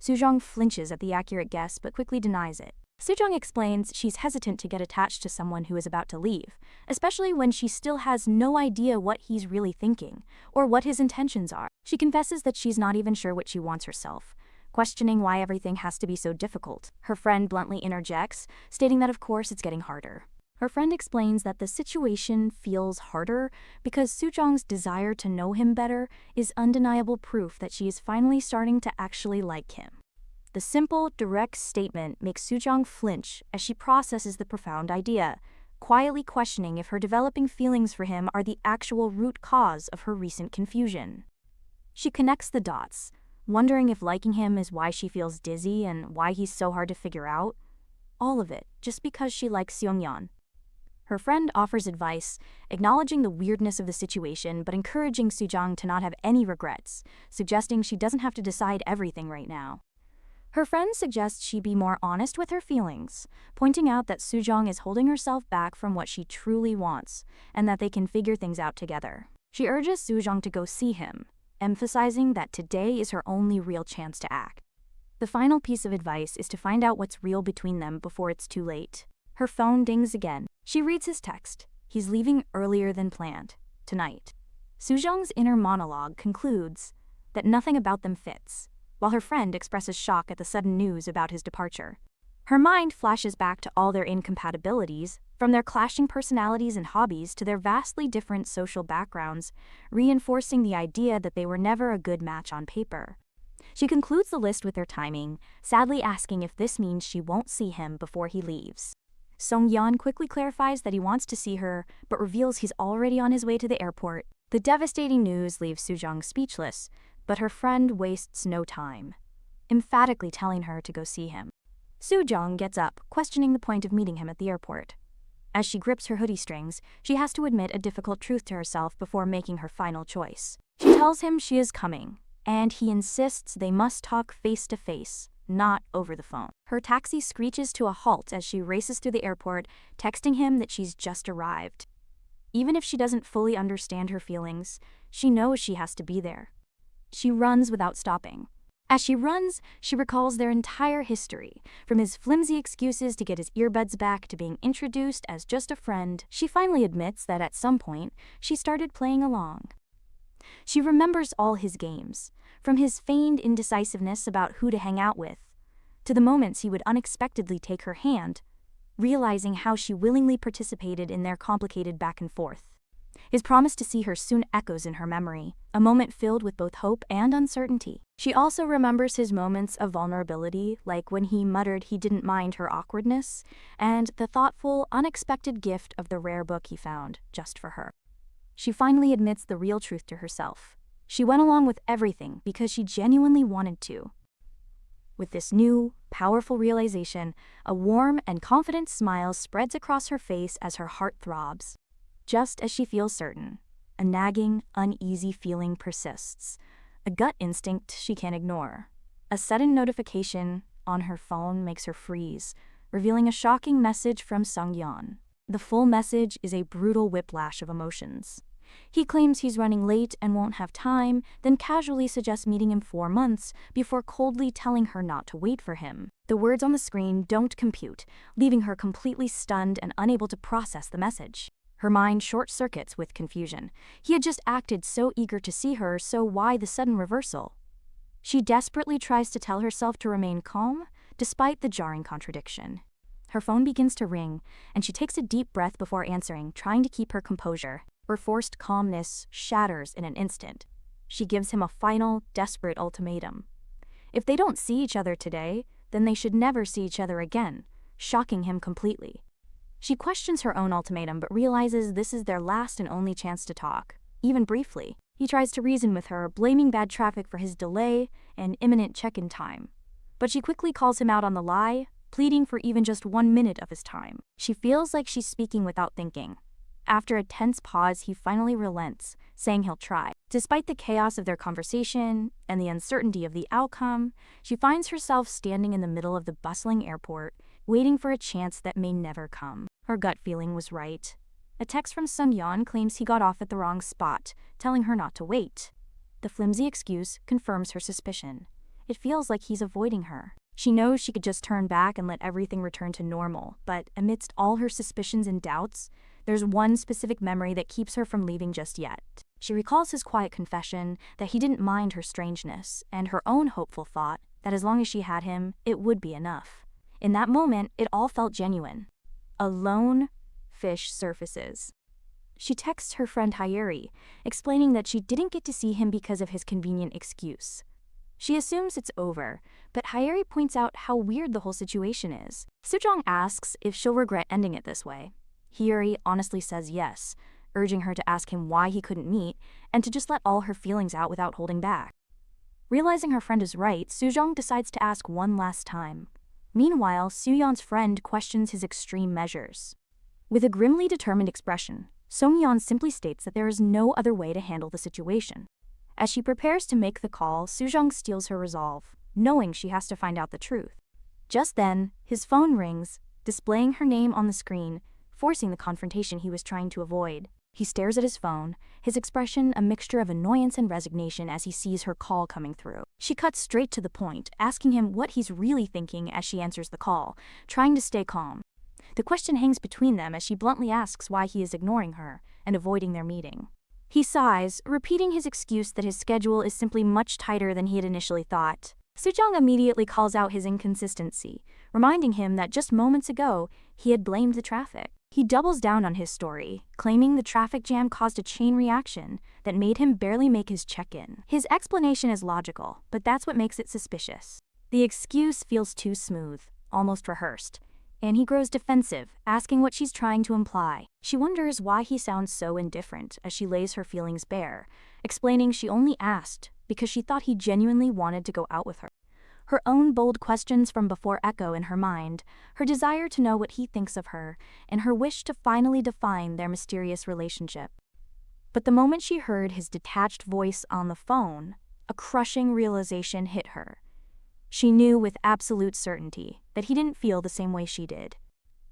Soo-jung flinches at the accurate guess but quickly denies it. Soo-jung explains she's hesitant to get attached to someone who is about to leave, especially when she still has no idea what he's really thinking or what his intentions are. She confesses that she's not even sure what she wants herself, questioning why everything has to be so difficult. Her friend bluntly interjects, stating that of course it's getting harder. Her friend explains that the situation feels harder because Soo-jung's desire to know him better is undeniable proof that she is finally starting to actually like him. The simple, direct statement makes Soo-jung flinch as she processes the profound idea, quietly questioning if her developing feelings for him are the actual root cause of her recent confusion. She connects the dots, wondering if liking him is why she feels dizzy and why he's so hard to figure out. All of it, just because she likes Seung-yeon. Her friend offers advice, acknowledging the weirdness of the situation but encouraging Soo-jung to not have any regrets, suggesting she doesn't have to decide everything right now. Her friend suggests she be more honest with her feelings, pointing out that Soo-jung is holding herself back from what she truly wants, and that they can figure things out together. She urges Soo-jung to go see him, emphasizing that today is her only real chance to act. The final piece of advice is to find out what's real between them before it's too late. Her phone dings again. She reads his text. He's leaving earlier than planned, tonight. Soo-jung's inner monologue concludes that nothing about them fits, while her friend expresses shock at the sudden news about his departure. Her mind flashes back to all their incompatibilities, from their clashing personalities and hobbies to their vastly different social backgrounds, reinforcing the idea that they were never a good match on paper. She concludes the list with their timing, sadly asking if this means she won't see him before he leaves. Sung-yeon quickly clarifies that he wants to see her, but reveals he's already on his way to the airport. The devastating news leaves Soo-jung speechless, but her friend wastes no time, emphatically telling her to go see him. Soo-jung gets up, questioning the point of meeting him at the airport. As she grips her hoodie strings, she has to admit a difficult truth to herself before making her final choice. She tells him she is coming, and he insists they must talk face to face, not over the phone. Her taxi screeches to a halt as she races through the airport, texting him that she's just arrived. Even if she doesn't fully understand her feelings, she knows she has to be there. She runs without stopping. As she runs, she recalls their entire history, from his flimsy excuses to get his earbuds back to being introduced as just a friend. She finally admits that at some point, she started playing along. She remembers all his games, from his feigned indecisiveness about who to hang out with, to the moments he would unexpectedly take her hand, realizing how she willingly participated in their complicated back and forth. His promise to see her soon echoes in her memory, a moment filled with both hope and uncertainty. She also remembers his moments of vulnerability, like when he muttered he didn't mind her awkwardness, and the thoughtful, unexpected gift of the rare book he found, just for her. She finally admits the real truth to herself. She went along with everything because she genuinely wanted to. With this new, powerful realization, a warm and confident smile spreads across her face as her heart throbs. Just as she feels certain, a nagging, uneasy feeling persists, a gut instinct she can't ignore. A sudden notification on her phone makes her freeze, revealing a shocking message from Sung-yeon. The full message is a brutal whiplash of emotions. He claims he's running late and won't have time, then casually suggests meeting in 4 months before coldly telling her not to wait for him. The words on the screen don't compute, leaving her completely stunned and unable to process the message. Her mind short-circuits with confusion. He had just acted so eager to see her, so why the sudden reversal? She desperately tries to tell herself to remain calm, despite the jarring contradiction. Her phone begins to ring, and she takes a deep breath before answering, trying to keep her composure. Her forced calmness shatters in an instant. She gives him a final, desperate ultimatum. If they don't see each other today, then they should never see each other again, shocking him completely. She questions her own ultimatum but realizes this is their last and only chance to talk, even briefly. He tries to reason with her, blaming bad traffic for his delay and imminent check-in time. But she quickly calls him out on the lie, pleading for even just 1 minute of his time. She feels like she's speaking without thinking. After a tense pause, he finally relents, saying he'll try. Despite the chaos of their conversation and the uncertainty of the outcome, she finds herself standing in the middle of the bustling airport, waiting for a chance that may never come. Her gut feeling was right. A text from Sung-yeon claims he got off at the wrong spot, telling her not to wait. The flimsy excuse confirms her suspicion. It feels like he's avoiding her. She knows she could just turn back and let everything return to normal, but amidst all her suspicions and doubts, there's one specific memory that keeps her from leaving just yet. She recalls his quiet confession that he didn't mind her strangeness, and her own hopeful thought that as long as she had him, it would be enough. In that moment, it all felt genuine. A lone fish surfaces. She texts her friend Hyeri, explaining that she didn't get to see him because of his convenient excuse. She assumes it's over, but Hyeri points out how weird the whole situation is. Soo-jong asks if she'll regret ending it this way. Hyeri honestly says yes, urging her to ask him why he couldn't meet and to just let all her feelings out without holding back. Realizing her friend is right, Soo-jong decides to ask one last time. Meanwhile, Soo-yeon's friend questions his extreme measures. With a grimly determined expression, Sung-yeon simply states that there is no other way to handle the situation. As she prepares to make the call, Soo-jong steals her resolve, knowing she has to find out the truth. Just then, his phone rings, displaying her name on the screen, forcing the confrontation he was trying to avoid. He stares at his phone, his expression a mixture of annoyance and resignation as he sees her call coming through. She cuts straight to the point, asking him what he's really thinking as she answers the call, trying to stay calm. The question hangs between them as she bluntly asks why he is ignoring her and avoiding their meeting. He sighs, repeating his excuse that his schedule is simply much tighter than he had initially thought. Soo-jong immediately calls out his inconsistency, reminding him that just moments ago, he had blamed the traffic. He doubles down on his story, claiming the traffic jam caused a chain reaction that made him barely make his check-in. His explanation is logical, but that's what makes it suspicious. The excuse feels too smooth, almost rehearsed, and he grows defensive, asking what she's trying to imply. She wonders why he sounds so indifferent as she lays her feelings bare, explaining she only asked because she thought he genuinely wanted to go out with her. Her own bold questions from before echo in her mind, her desire to know what he thinks of her, and her wish to finally define their mysterious relationship. But the moment she heard his detached voice on the phone, a crushing realization hit her. She knew with absolute certainty that he didn't feel the same way she did.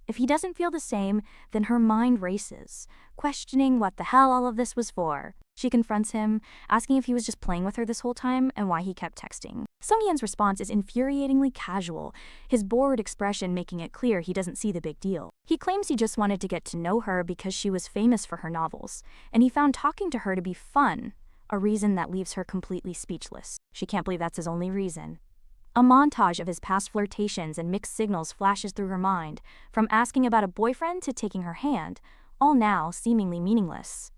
If he doesn't feel the same, then her mind races, questioning what the hell all of this was for. She confronts him, asking if he was just playing with her this whole time and why he kept texting. Sung-yeon's response is infuriatingly casual, his bored expression making it clear he doesn't see the big deal. He claims he just wanted to get to know her because she was famous for her novels, and he found talking to her to be fun, a reason that leaves her completely speechless. She can't believe that's his only reason. A montage of his past flirtations and mixed signals flashes through her mind, from asking about a boyfriend to taking her hand, all now seemingly meaningless.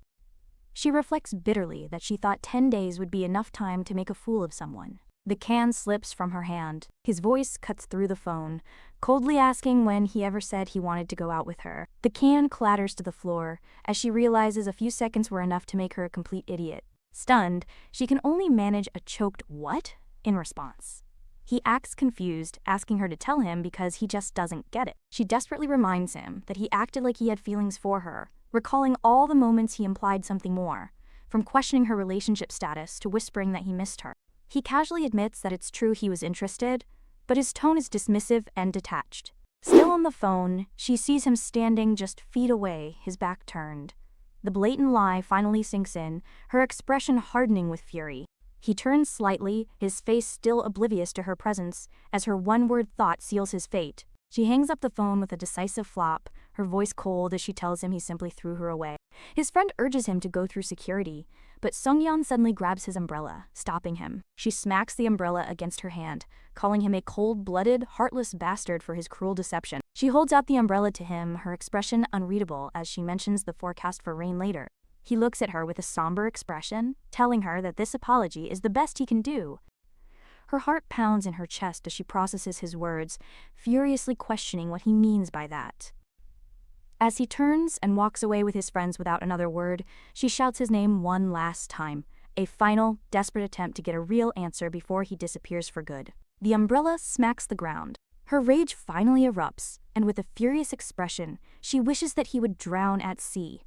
She reflects bitterly that she thought 10 days would be enough time to make a fool of someone. The can slips from her hand. His voice cuts through the phone, coldly asking when he ever said he wanted to go out with her. The can clatters to the floor, as she realizes a few seconds were enough to make her a complete idiot. Stunned, she can only manage a choked "what?" in response. He acts confused, asking her to tell him because he just doesn't get it. She desperately reminds him that he acted like he had feelings for her, recalling all the moments he implied something more, from questioning her relationship status to whispering that he missed her. He casually admits that it's true he was interested, but his tone is dismissive and detached. Still on the phone, she sees him standing just feet away, his back turned. The blatant lie finally sinks in, her expression hardening with fury. He turns slightly, his face still oblivious to her presence, as her one-word thought seals his fate. She hangs up the phone with a decisive flop, her voice cold as she tells him he simply threw her away. His friend urges him to go through security, but Sung-yeon suddenly grabs his umbrella, stopping him. She smacks the umbrella against her hand, calling him a cold-blooded, heartless bastard for his cruel deception. She holds out the umbrella to him, her expression unreadable as she mentions the forecast for rain later. He looks at her with a somber expression, telling her that this apology is the best he can do. Her heart pounds in her chest as she processes his words, furiously questioning what he means by that. As he turns and walks away with his friends without another word, she shouts his name one last time, a final, desperate attempt to get a real answer before he disappears for good. The umbrella smacks the ground. Her rage finally erupts, and with a furious expression, she wishes that he would drown at sea.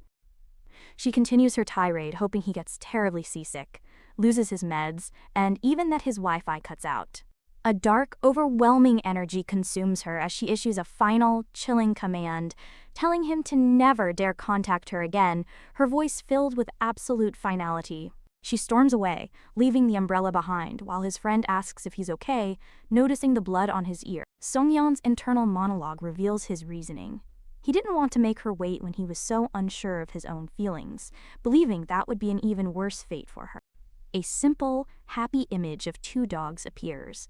She continues her tirade, hoping he gets terribly seasick, loses his meds, and even that his Wi-Fi cuts out. A dark, overwhelming energy consumes her as she issues a final, chilling command, telling him to never dare contact her again, her voice filled with absolute finality. She storms away, leaving the umbrella behind, while his friend asks if he's okay, noticing the blood on his ear. Sungyeon's internal monologue reveals his reasoning. He didn't want to make her wait when he was so unsure of his own feelings, believing that would be an even worse fate for her. A simple, happy image of two dogs appears,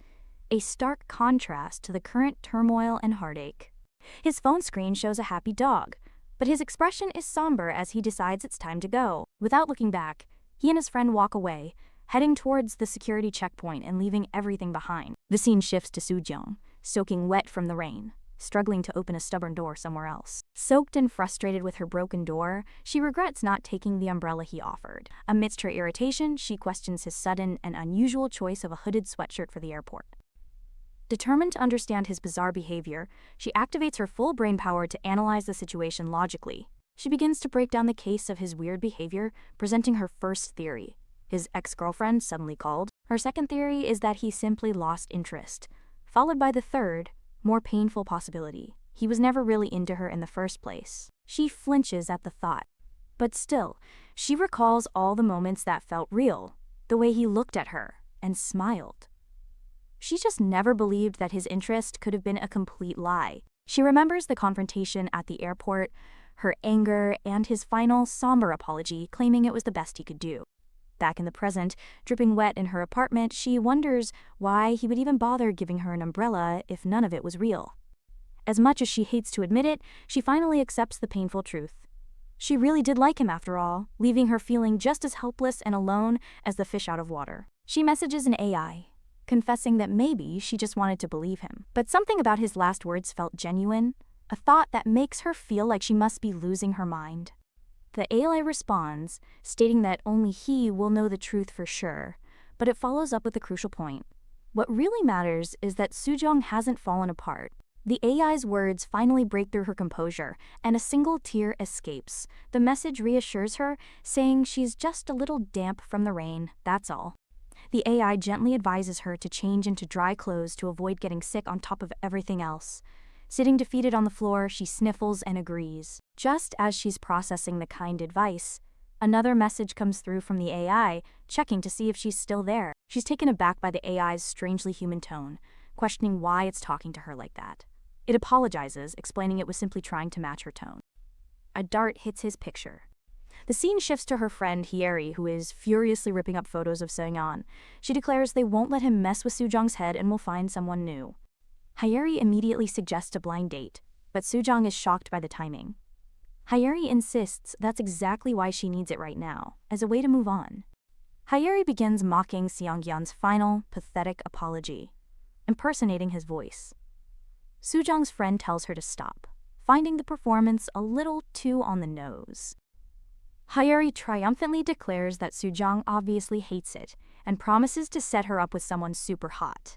a stark contrast to the current turmoil and heartache. His phone screen shows a happy dog, but his expression is somber as he decides it's time to go. Without looking back, he and his friend walk away, heading towards the security checkpoint and leaving everything behind. The scene shifts to Soo-jung, soaking wet from the rain, struggling to open a stubborn door somewhere else. Soaked and frustrated with her broken door, she regrets not taking the umbrella he offered. Amidst her irritation, she questions his sudden and unusual choice of a hooded sweatshirt for the airport. Determined to understand his bizarre behavior, she activates her full brain power to analyze the situation logically. She begins to break down the case of his weird behavior, presenting her first theory. His ex-girlfriend suddenly called. Her second theory is that he simply lost interest, followed by the third, more painful possibility. He was never really into her in the first place. She flinches at the thought. But still, she recalls all the moments that felt real, the way he looked at her and smiled. She just never believed that his interest could have been a complete lie. She remembers the confrontation at the airport, her anger, and his final, somber apology, claiming it was the best he could do. Back in the present, dripping wet in her apartment, she wonders why he would even bother giving her an umbrella if none of it was real. As much as she hates to admit it, she finally accepts the painful truth. She really did like him after all, leaving her feeling just as helpless and alone as the fish out of water. She messages an AI, confessing that maybe she just wanted to believe him. But something about his last words felt genuine, a thought that makes her feel like she must be losing her mind. The AI responds, stating that only he will know the truth for sure, but it follows up with a crucial point. What really matters is that Soo-jung hasn't fallen apart. The AI's words finally break through her composure, and a single tear escapes. The message reassures her, saying she's just a little damp from the rain, that's all. The AI gently advises her to change into dry clothes to avoid getting sick on top of everything else. Sitting defeated on the floor, she sniffles and agrees. Just as she's processing the kind advice, another message comes through from the AI, checking to see if she's still there. She's taken aback by the AI's strangely human tone, questioning why it's talking to her like that. It apologizes, explaining it was simply trying to match her tone. A dart hits his picture. The scene shifts to her friend Hyeri, who is furiously ripping up photos of Seung-yeon. She declares they won't let him mess with Soo-jung's head and will find someone new. Hyeri immediately suggests a blind date, but Soo-jung is shocked by the timing. Hyeri insists that's exactly why she needs it right now, as a way to move on. Hyeri begins mocking Seung-yeon's final, pathetic apology, impersonating his voice. Soo-jung's friend tells her to stop, finding the performance a little too on the nose. Hyeri triumphantly declares that Soo-jung obviously hates it, and promises to set her up with someone super hot.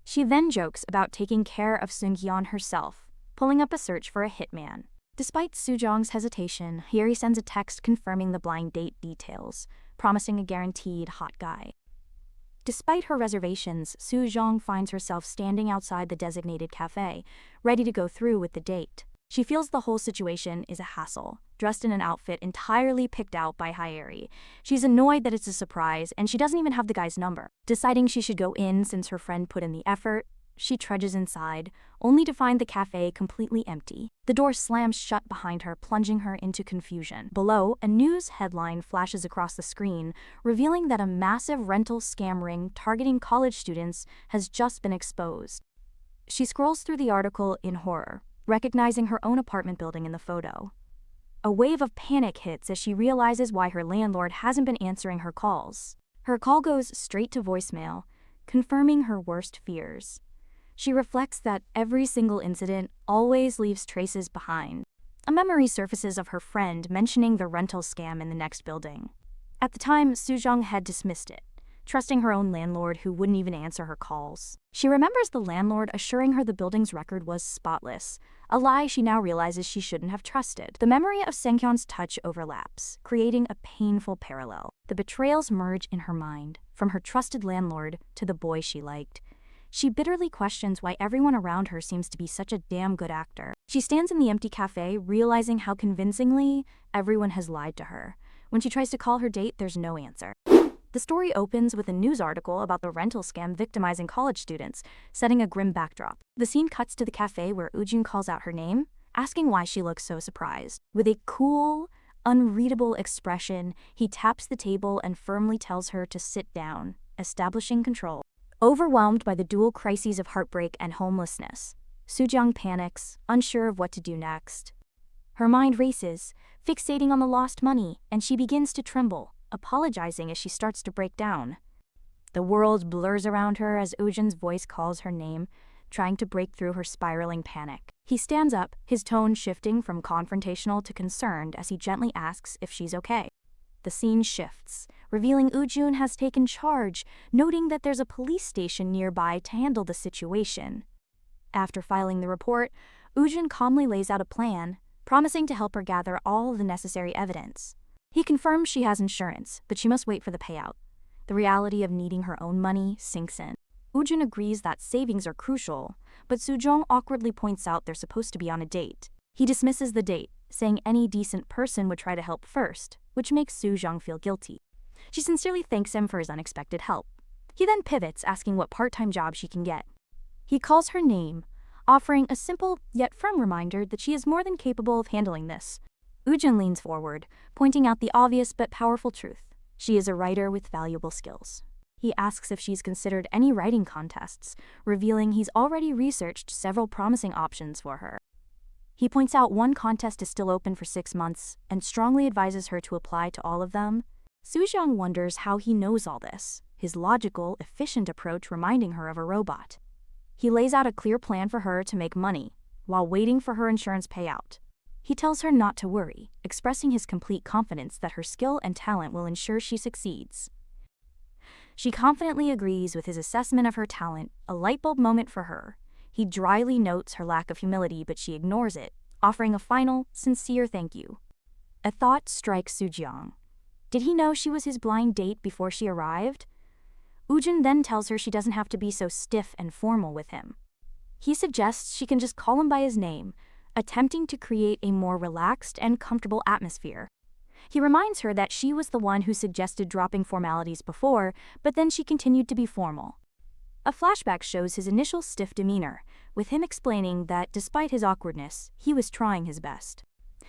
She then jokes about taking care of Seung-yeon herself, pulling up a search for a hitman. Despite Soo-jung's hesitation, Hyeri sends a text confirming the blind date details, promising a guaranteed hot guy. Despite her reservations, Soo-jung finds herself standing outside the designated cafe, ready to go through with the date. She feels the whole situation is a hassle, dressed in an outfit entirely picked out by Hyeri. She's annoyed that it's a surprise, and she doesn't even have the guy's number. Deciding she should go in since her friend put in the effort, she trudges inside, only to find the cafe completely empty. The door slams shut behind her, plunging her into confusion. Below, a news headline flashes across the screen, revealing that a massive rental scam ring targeting college students has just been exposed. She scrolls through the article in horror, recognizing her own apartment building in the photo. A wave of panic hits as she realizes why her landlord hasn't been answering her calls. Her call goes straight to voicemail, confirming her worst fears. She reflects that every single incident always leaves traces behind. A memory surfaces of her friend mentioning the rental scam in the next building. At the time, Soo-jung had dismissed it, trusting her own landlord who wouldn't even answer her calls. She remembers the landlord assuring her the building's record was spotless, a lie she now realizes she shouldn't have trusted. The memory of Seng-hyun's touch overlaps, creating a painful parallel. The betrayals merge in her mind, from her trusted landlord to the boy she liked. She bitterly questions why everyone around her seems to be such a damn good actor. She stands in the empty cafe, realizing how convincingly everyone has lied to her. When she tries to call her date, there's no answer. The story opens with a news article about the rental scam victimizing college students, setting a grim backdrop. The scene cuts to the cafe where Woojun calls out her name, asking why she looks so surprised. With a cool, unreadable expression, he taps the table and firmly tells her to sit down, establishing control. Overwhelmed by the dual crises of heartbreak and homelessness, Soo-jung panics, unsure of what to do next. Her mind races, fixating on the lost money, and she begins to tremble, apologizing as she starts to break down. The world blurs around her as Woojun's voice calls her name, trying to break through her spiraling panic. He stands up, his tone shifting from confrontational to concerned as he gently asks if she's okay. The scene shifts, revealing Woojun has taken charge, noting that there's a police station nearby to handle the situation. After filing the report, Woojun calmly lays out a plan, promising to help her gather all the necessary evidence. He confirms she has insurance, but she must wait for the payout. The reality of needing her own money sinks in. Woojun agrees that savings are crucial, but Soo-jung awkwardly points out they're supposed to be on a date. He dismisses the date, saying any decent person would try to help first, which makes Soo-jung feel guilty. She sincerely thanks him for his unexpected help. He then pivots, asking what part-time job she can get. He calls her name, offering a simple yet firm reminder that she is more than capable of handling this. Woojun leans forward, pointing out the obvious but powerful truth. She is a writer with valuable skills. He asks if she's considered any writing contests, revealing he's already researched several promising options for her. He points out one contest is still open for 6 months and strongly advises her to apply to all of them. Soo-jung wonders how he knows all this, his logical, efficient approach reminding her of a robot. He lays out a clear plan for her to make money, while waiting for her insurance payout. He tells her not to worry, expressing his complete confidence that her skill and talent will ensure she succeeds. She confidently agrees with his assessment of her talent, a light bulb moment for her. He dryly notes her lack of humility, but she ignores it, offering a final, sincere thank you. A thought strikes Soo-jung. Did he know she was his blind date before she arrived? Woojun then tells her she doesn't have to be so stiff and formal with him. He suggests she can just call him by his name, attempting to create a more relaxed and comfortable atmosphere. He reminds her that she was the one who suggested dropping formalities before, but then she continued to be formal. A flashback shows his initial stiff demeanor, with him explaining that despite his awkwardness, he was trying his best.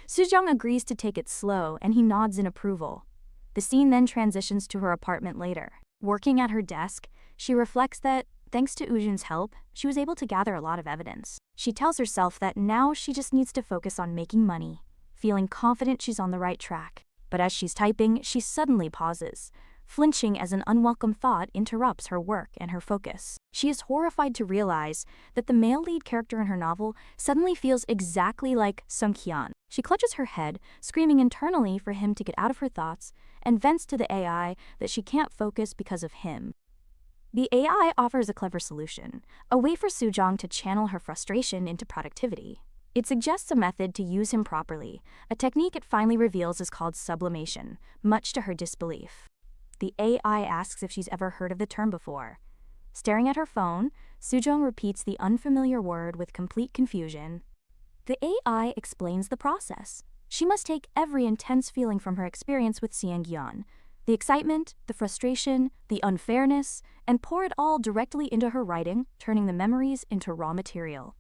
Soo-jung agrees to take it slow, and he nods in approval. The scene then transitions to her apartment later. Working at her desk, she reflects that, thanks to Woojun's help, she was able to gather a lot of evidence. She tells herself that now she just needs to focus on making money, feeling confident she's on the right track. But as she's typing, she suddenly pauses, flinching as an unwelcome thought interrupts her work and her focus. She is horrified to realize that the male lead character in her novel suddenly feels exactly like Sung-hyun. She clutches her head, screaming internally for him to get out of her thoughts, and vents to the AI that she can't focus because of him. The AI offers a clever solution, a way for Soo-jung to channel her frustration into productivity. It suggests a method to use him properly, a technique it finally reveals is called sublimation, much to her disbelief. The AI asks if she's ever heard of the term before. Staring at her phone, Soo-jung repeats the unfamiliar word with complete confusion. The AI explains the process. She must take every intense feeling from her experience with Seung-yeon, the excitement, the frustration, the unfairness, and pour it all directly into her writing, turning the memories into raw material.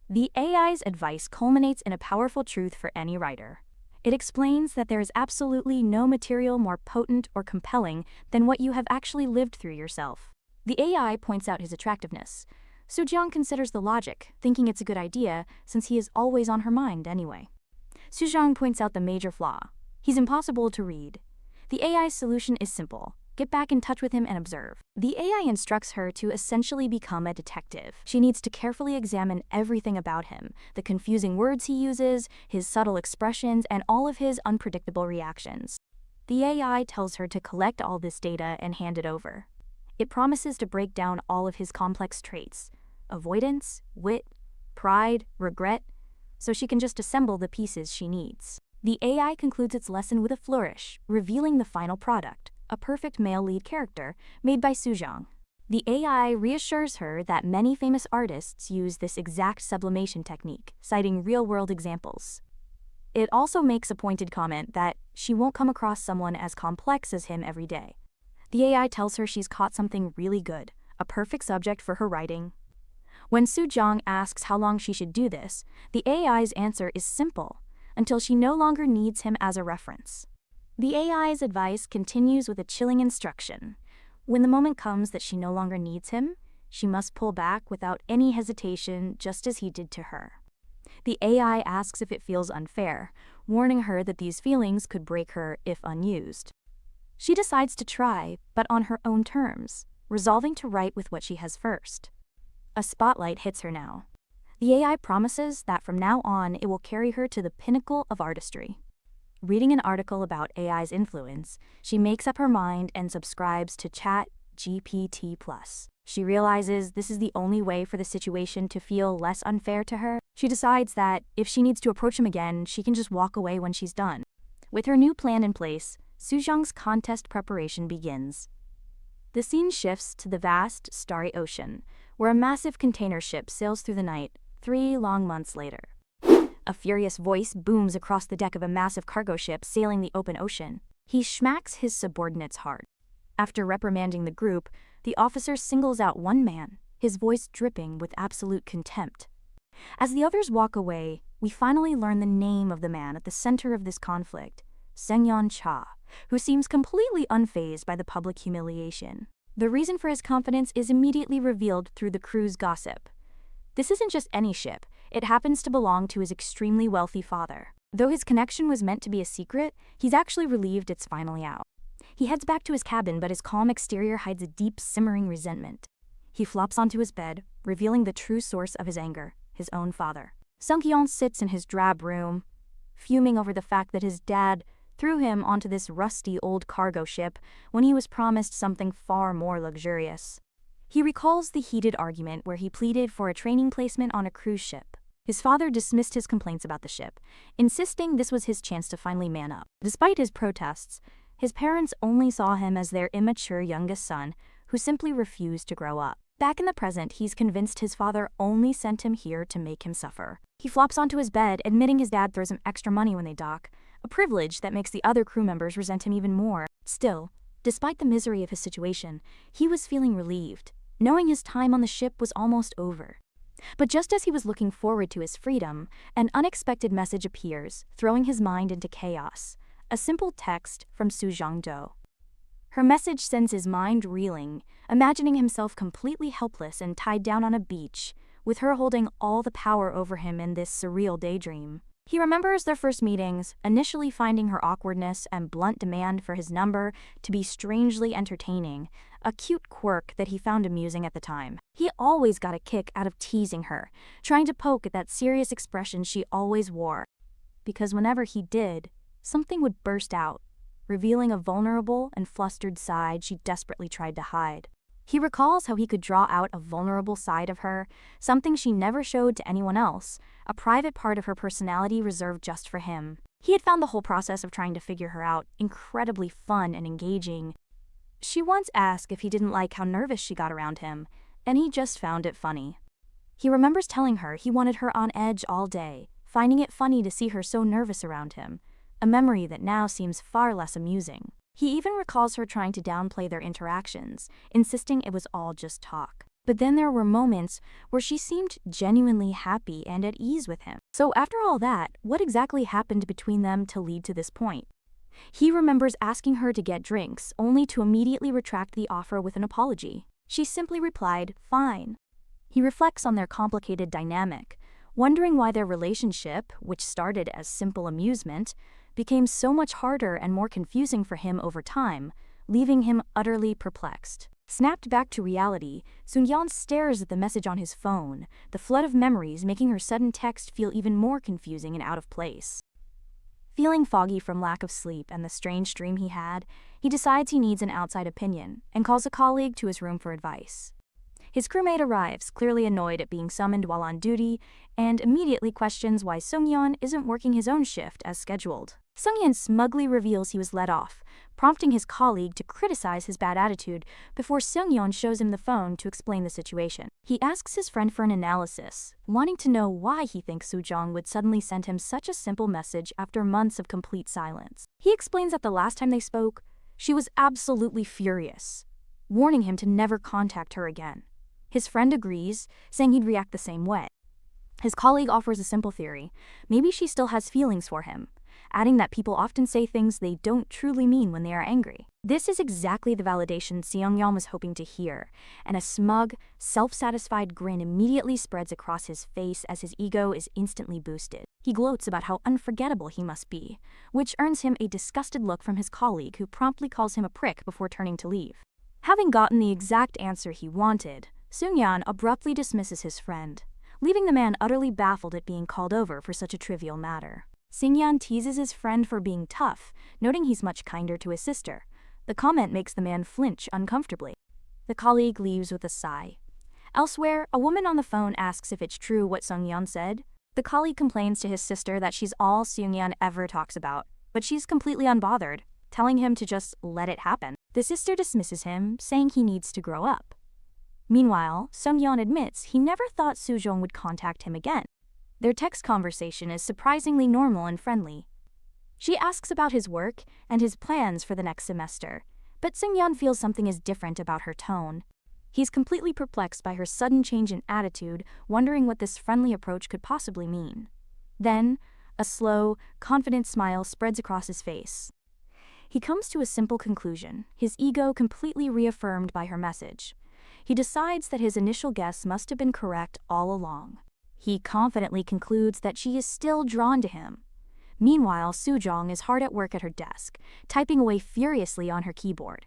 The AI's advice culminates in a powerful truth for any writer. It explains that there is absolutely no material more potent or compelling than what you have actually lived through yourself. The AI points out his attractiveness. Soo-jung considers the logic, thinking it's a good idea since he is always on her mind anyway. Soo-jung points out the major flaw. He's impossible to read. The AI's solution is simple. get back in touch with him and observe. The AI instructs her to essentially become a detective. She needs to carefully examine everything about him, the confusing words he uses, his subtle expressions, and all of his unpredictable reactions. The AI tells her to collect all this data and hand it over. It promises to break down all of his complex traits: avoidance, wit, pride, regret, so she can just assemble the pieces she needs. The AI concludes its lesson with a flourish, revealing the final product, a perfect male lead character made by Sujong. The AI reassures her that many famous artists use this exact sublimation technique, citing real-world examples. It also makes a pointed comment that she won't come across someone as complex as him every day. The AI tells her she's caught something really good, a perfect subject for her writing. When Sujong asks how long she should do this, the AI's answer is simple: until she no longer needs him as a reference. The AI's advice continues with a chilling instruction. When the moment comes that she no longer needs him, she must pull back without any hesitation, just as he did to her. The AI asks if it feels unfair, warning her that these feelings could break her if unused. She decides to try, but on her own terms, resolving to write with what she has first. A spotlight hits her now. The AI promises that from now on it will carry her to the pinnacle of artistry. Reading an article about AI's influence, she makes up her mind and subscribes to ChatGPT+. She realizes this is the only way for the situation to feel less unfair to her. She decides that if she needs to approach him again, she can just walk away when she's done. With her new plan in place, Sujong's contest preparation begins. The scene shifts to the vast, starry ocean, where a massive container ship sails through the night 3 long months later. A furious voice booms across the deck of a massive cargo ship sailing the open ocean. He smacks his subordinate's heart. After reprimanding the group, the officer singles out one man, his voice dripping with absolute contempt. As the others walk away, we finally learn the name of the man at the center of this conflict, Seungyeon Cha, who seems completely unfazed by the public humiliation. The reason for his confidence is immediately revealed through the crew's gossip. This isn't just any ship, it happens to belong to his extremely wealthy father. Though his connection was meant to be a secret, he's actually relieved it's finally out. He heads back to his cabin, but his calm exterior hides a deep, simmering resentment. He flops onto his bed, revealing the true source of his anger, his own father. Seungyeon sits in his drab room, fuming over the fact that his dad threw him onto this rusty old cargo ship when he was promised something far more luxurious. He recalls the heated argument where he pleaded for a training placement on a cruise ship. His father dismissed his complaints about the ship, insisting this was his chance to finally man up. Despite his protests, his parents only saw him as their immature youngest son who simply refused to grow up. Back in the present, he's convinced his father only sent him here to make him suffer. He flops onto his bed, admitting his dad throws him extra money when they dock, a privilege that makes the other crew members resent him even more. Still, despite the misery of his situation, he was feeling relieved, knowing his time on the ship was almost over. But just as he was looking forward to his freedom, an unexpected message appears, throwing his mind into chaos. A simple text from Sujong Do. Her message sends his mind reeling, imagining himself completely helpless and tied down on a beach, with her holding all the power over him in this surreal daydream. He remembers their first meetings, initially finding her awkwardness and blunt demand for his number to be strangely entertaining, a cute quirk that he found amusing at the time. He always got a kick out of teasing her, trying to poke at that serious expression she always wore. Because whenever he did, something would burst out, revealing a vulnerable and flustered side she desperately tried to hide. He recalls how he could draw out a vulnerable side of her, something she never showed to anyone else, a private part of her personality reserved just for him. He had found the whole process of trying to figure her out incredibly fun and engaging. She once asked if he didn't like how nervous she got around him, and he just found it funny. He remembers telling her he wanted her on edge all day, finding it funny to see her so nervous around him, a memory that now seems far less amusing. He even recalls her trying to downplay their interactions, insisting it was all just talk. But then there were moments where she seemed genuinely happy and at ease with him. So after all that, what exactly happened between them to lead to this point? He remembers asking her to get drinks, only to immediately retract the offer with an apology. She simply replied, "Fine." He reflects on their complicated dynamic, wondering why their relationship, which started as simple amusement, became so much harder and more confusing for him over time, leaving him utterly perplexed. Snapped back to reality, Seungyeon stares at the message on his phone, the flood of memories making her sudden text feel even more confusing and out of place. Feeling foggy from lack of sleep and the strange dream he had, he decides he needs an outside opinion and calls a colleague to his room for advice. His crewmate arrives, clearly annoyed at being summoned while on duty, and immediately questions why Seungyeon isn't working his own shift as scheduled. Seungyeon smugly reveals he was let off, prompting his colleague to criticize his bad attitude before Seungyeon shows him the phone to explain the situation. He asks his friend for an analysis, wanting to know why he thinks Soo-jong would suddenly send him such a simple message after months of complete silence. He explains that the last time they spoke, she was absolutely furious, warning him to never contact her again. His friend agrees, saying he'd react the same way. His colleague offers a simple theory. Maybe she still has feelings for him, adding that people often say things they don't truly mean when they are angry. This is exactly the validation Seungyeon was hoping to hear, and a smug, self-satisfied grin immediately spreads across his face as his ego is instantly boosted. He gloats about how unforgettable he must be, which earns him a disgusted look from his colleague who promptly calls him a prick before turning to leave. Having gotten the exact answer he wanted, Seungyeon abruptly dismisses his friend, leaving the man utterly baffled at being called over for such a trivial matter. Seungyeon teases his friend for being tough, noting he's much kinder to his sister. The comment makes the man flinch uncomfortably. The colleague leaves with a sigh. Elsewhere, a woman on the phone asks if it's true what Seungyeon said. The colleague complains to his sister that she's all Seungyeon ever talks about, but she's completely unbothered, telling him to just let it happen. The sister dismisses him, saying he needs to grow up. Meanwhile, Seungyeon admits he never thought Soo-jong would contact him again. Their text conversation is surprisingly normal and friendly. She asks about his work and his plans for the next semester, but Seungyeon feels something is different about her tone. He's completely perplexed by her sudden change in attitude, wondering what this friendly approach could possibly mean. Then, a slow, confident smile spreads across his face. He comes to a simple conclusion, his ego completely reaffirmed by her message. He decides that his initial guess must have been correct all along. He confidently concludes that she is still drawn to him. Meanwhile, Soo-jong is hard at work at her desk, typing away furiously on her keyboard.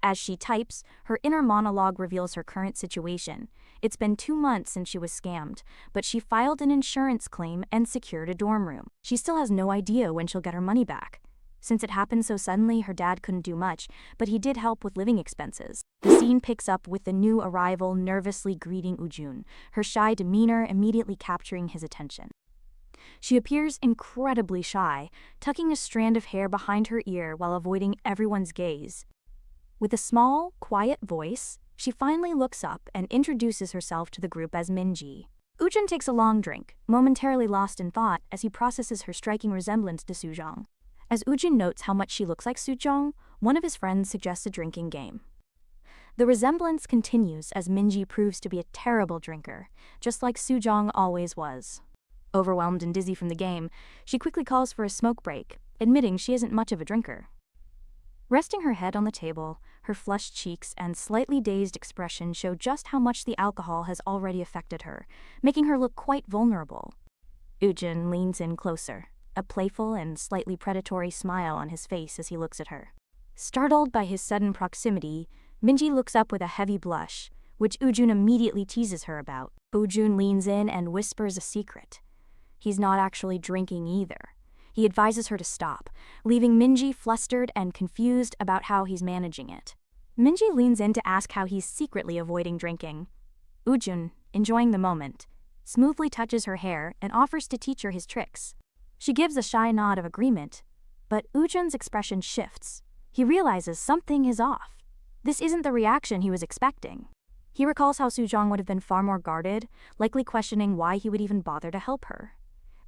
As she types, her inner monologue reveals her current situation. It's been 2 months since she was scammed, but she filed an insurance claim and secured a dorm room. She still has no idea when she'll get her money back. Since it happened so suddenly, her dad couldn't do much, but he did help with living expenses. The scene picks up with the new arrival nervously greeting Ujun, her shy demeanor immediately capturing his attention. She appears incredibly shy, tucking a strand of hair behind her ear while avoiding everyone's gaze. With a small, quiet voice, she finally looks up and introduces herself to the group as Minji. Ujun takes a long drink, momentarily lost in thought as he processes her striking resemblance to Soo-jong. As Ujun notes how much she looks like Soo-jong, one of his friends suggests a drinking game. The resemblance continues as Minji proves to be a terrible drinker, just like Soo-jong always was. Overwhelmed and dizzy from the game, she quickly calls for a smoke break, admitting she isn't much of a drinker. Resting her head on the table, her flushed cheeks and slightly dazed expression show just how much the alcohol has already affected her, making her look quite vulnerable. Ujun leans in closer, a playful and slightly predatory smile on his face as he looks at her. Startled by his sudden proximity, Minji looks up with a heavy blush, which Ujun immediately teases her about. Ujun leans in and whispers a secret. He's not actually drinking either. He advises her to stop, leaving Minji flustered and confused about how he's managing it. Minji leans in to ask how he's secretly avoiding drinking. Ujun, enjoying the moment, smoothly touches her hair and offers to teach her his tricks. She gives a shy nod of agreement, but Ujun's expression shifts. He realizes something is off. This isn't the reaction he was expecting. He recalls how Soo-jong would have been far more guarded, likely questioning why he would even bother to help her.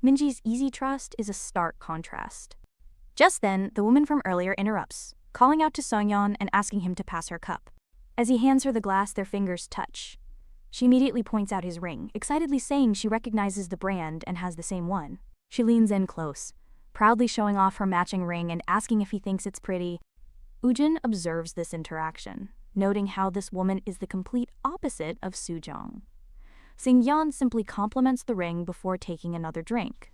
Minji's easy trust is a stark contrast. Just then, the woman from earlier interrupts, calling out to Seungyeon and asking him to pass her cup. As he hands her the glass, their fingers touch. She immediately points out his ring, excitedly saying she recognizes the brand and has the same one. She leans in close, proudly showing off her matching ring and asking if he thinks it's pretty. Ujun observes this interaction, noting how this woman is the complete opposite of Soo-jong. Seungyeon simply compliments the ring before taking another drink.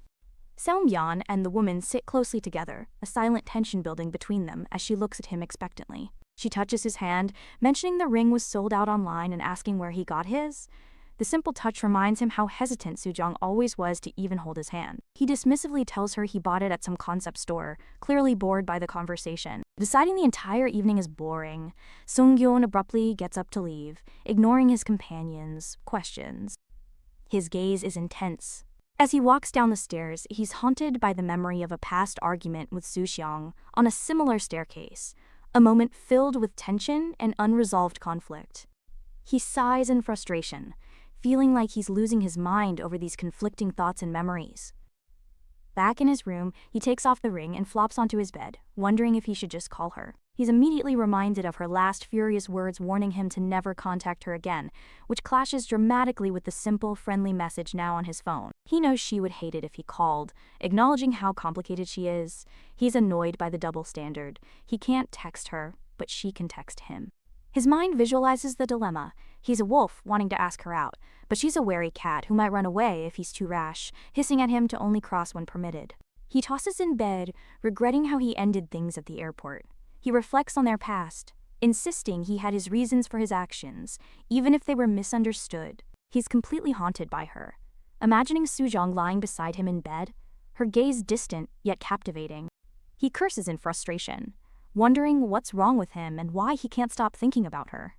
Seong-yeon and the woman sit closely together, a silent tension building between them as she looks at him expectantly. She touches his hand, mentioning the ring was sold out online and asking where he got his. The simple touch reminds him how hesitant Soo-jong always was to even hold his hand. He dismissively tells her he bought it at some concept store, clearly bored by the conversation. Deciding the entire evening is boring, Seong-yeon abruptly gets up to leave, ignoring his companion's questions. His gaze is intense. As he walks down the stairs, he's haunted by the memory of a past argument with Soo-seong on a similar staircase, a moment filled with tension and unresolved conflict. He sighs in frustration, feeling like he's losing his mind over these conflicting thoughts and memories. Back in his room, he takes off the ring and flops onto his bed, wondering if he should just call her. He's immediately reminded of her last furious words warning him to never contact her again, which clashes dramatically with the simple, friendly message now on his phone. He knows she would hate it if he called, acknowledging how complicated she is. He's annoyed by the double standard. He can't text her, but she can text him. His mind visualizes the dilemma. He's a wolf wanting to ask her out, but she's a wary cat who might run away if he's too rash, hissing at him to only cross when permitted. He tosses in bed, regretting how he ended things at the airport. He reflects on their past, insisting he had his reasons for his actions, even if they were misunderstood. He's completely haunted by her, imagining Soo-jong lying beside him in bed, her gaze distant yet captivating. He curses in frustration, wondering what's wrong with him and why he can't stop thinking about her.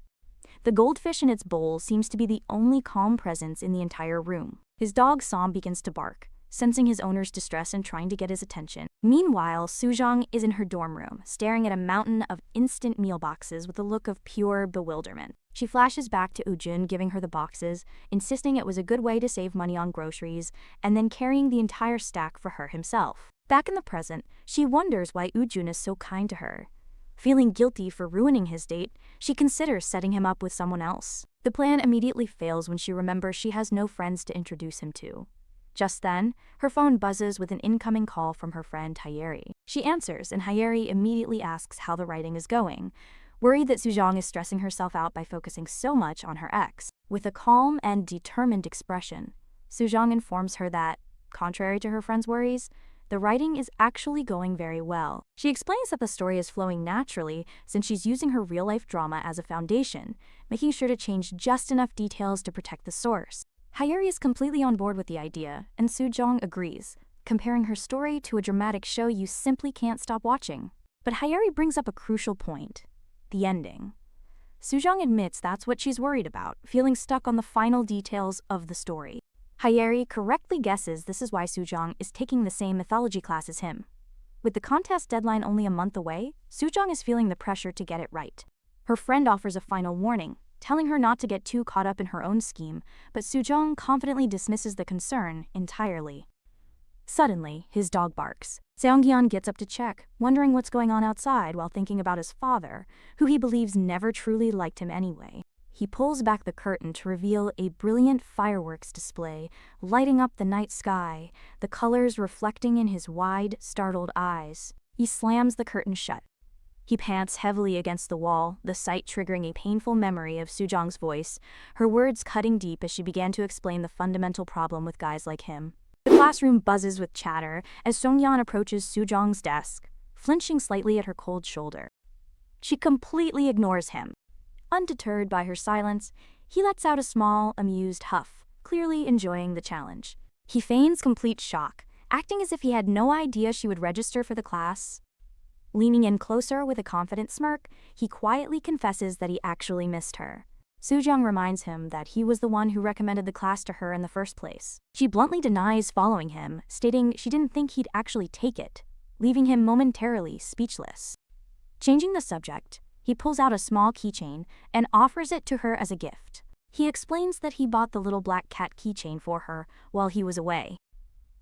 The goldfish in its bowl seems to be the only calm presence in the entire room. His dog Som begins to bark, sensing his owner's distress and trying to get his attention. Meanwhile, Soo-jong is in her dorm room, staring at a mountain of instant meal boxes with a look of pure bewilderment. She flashes back to Woo-jun giving her the boxes, insisting it was a good way to save money on groceries, and then carrying the entire stack for her himself. Back in the present, she wonders why Woo-jun is so kind to her. Feeling guilty for ruining his date, she considers setting him up with someone else. The plan immediately fails when she remembers she has no friends to introduce him to. Just then, her phone buzzes with an incoming call from her friend Hyeri. She answers, and Hyeri immediately asks how the writing is going, worried that Soo-jong is stressing herself out by focusing so much on her ex. With a calm and determined expression, Soo-jong informs her that, contrary to her friend's worries, the writing is actually going very well. She explains that the story is flowing naturally since she's using her real-life drama as a foundation, making sure to change just enough details to protect the source. Hyeri is completely on board with the idea, and Soo-jong agrees, comparing her story to a dramatic show you simply can't stop watching. But Hyeri brings up a crucial point: the ending. Soo-jong admits that's what she's worried about, feeling stuck on the final details of the story. Hyeri correctly guesses this is why Soo-jong is taking the same mythology class as him. With the contest deadline only a month away, Soo-jong is feeling the pressure to get it right. Her friend offers a final warning, telling her not to get too caught up in her own scheme, but Soo-jong confidently dismisses the concern entirely. Suddenly, his dog barks. Seong-yeon gets up to check, wondering what's going on outside while thinking about his father, who he believes never truly liked him anyway. He pulls back the curtain to reveal a brilliant fireworks display, lighting up the night sky, the colors reflecting in his wide, startled eyes. He slams the curtain shut. He pants heavily against the wall, the sight triggering a painful memory of Soo-jong's voice, her words cutting deep as she began to explain the fundamental problem with guys like him. The classroom buzzes with chatter as Seong-yeon approaches Soo-jong's desk, flinching slightly at her cold shoulder. She completely ignores him. Undeterred by her silence, he lets out a small, amused huff, clearly enjoying the challenge. He feigns complete shock, acting as if he had no idea she would register for the class. Leaning in closer with a confident smirk, he quietly confesses that he actually missed her. Soo-jong reminds him that he was the one who recommended the class to her in the first place. She bluntly denies following him, stating she didn't think he'd actually take it, leaving him momentarily speechless. Changing the subject, he pulls out a small keychain and offers it to her as a gift. He explains that he bought the little black cat keychain for her while he was away.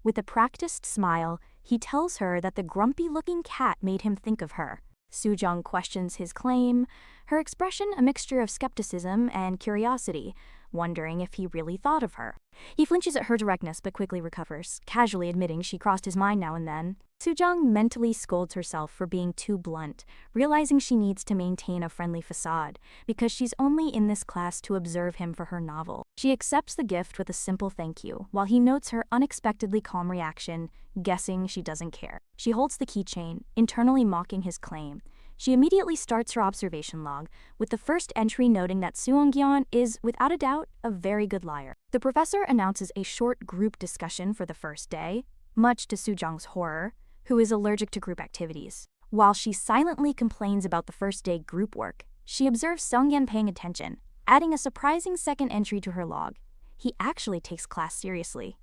With a practiced smile, he tells her that the grumpy-looking cat made him think of her. Soo-jong questions his claim, her expression a mixture of skepticism and curiosity, wondering if he really thought of her. He flinches at her directness but quickly recovers, casually admitting she crossed his mind now and then. Soo-jung mentally scolds herself for being too blunt, realizing she needs to maintain a friendly facade because she's only in this class to observe him for her novel. She accepts the gift with a simple thank you, while he notes her unexpectedly calm reaction, guessing she doesn't care. She holds the keychain, internally mocking his claim. She immediately starts her observation log, with the first entry noting that Soo-gyeon is, without a doubt, a very good liar. The professor announces a short group discussion for the first day, much to Soo-jung's horror, who is allergic to group activities. While she silently complains about the first day group work, she observes Sung-yeon paying attention, adding a surprising second entry to her log. He actually takes class seriously.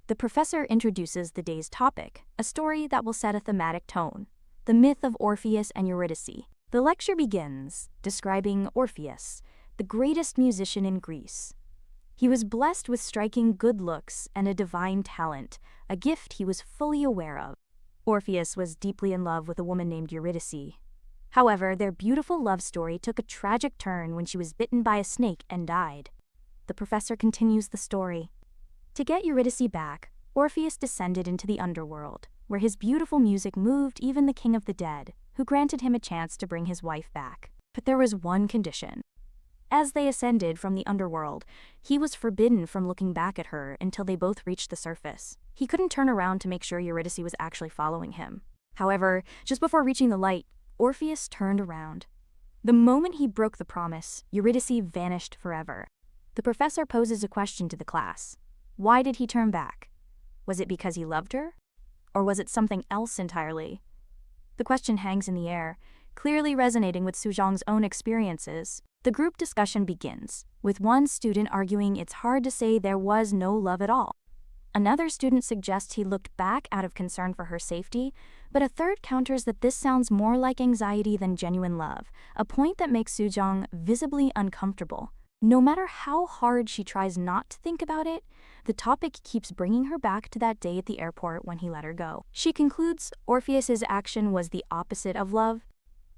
The professor introduces the day's topic, a story that will set a thematic tone: the myth of Orpheus and Eurydice. The lecture begins, describing Orpheus, the greatest musician in Greece. He was blessed with striking good looks and a divine talent, a gift he was fully aware of. Orpheus was deeply in love with a woman named Eurydice. However, their beautiful love story took a tragic turn when she was bitten by a snake and died. The professor continues the story. To get Eurydice back, Orpheus descended into the underworld, where his beautiful music moved even the king of the dead, who granted him a chance to bring his wife back. But there was one condition. As they ascended from the underworld, he was forbidden from looking back at her until they both reached the surface. He couldn't turn around to make sure Eurydice was actually following him. However, just before reaching the light, Orpheus turned around. The moment he broke the promise, Eurydice vanished forever. The professor poses a question to the class. Why did he turn back? Was it because he loved her? Or was it something else entirely? The question hangs in the air, clearly resonating with Soo-jung's own experiences. The group discussion begins, with one student arguing it's hard to say there was no love at all. Another student suggests he looked back out of concern for her safety, but a third counters that this sounds more like anxiety than genuine love, a point that makes Soo-jung visibly uncomfortable. No matter how hard she tries not to think about it, the topic keeps bringing her back to that day at the airport when he let her go. She concludes Orpheus's action was the opposite of love.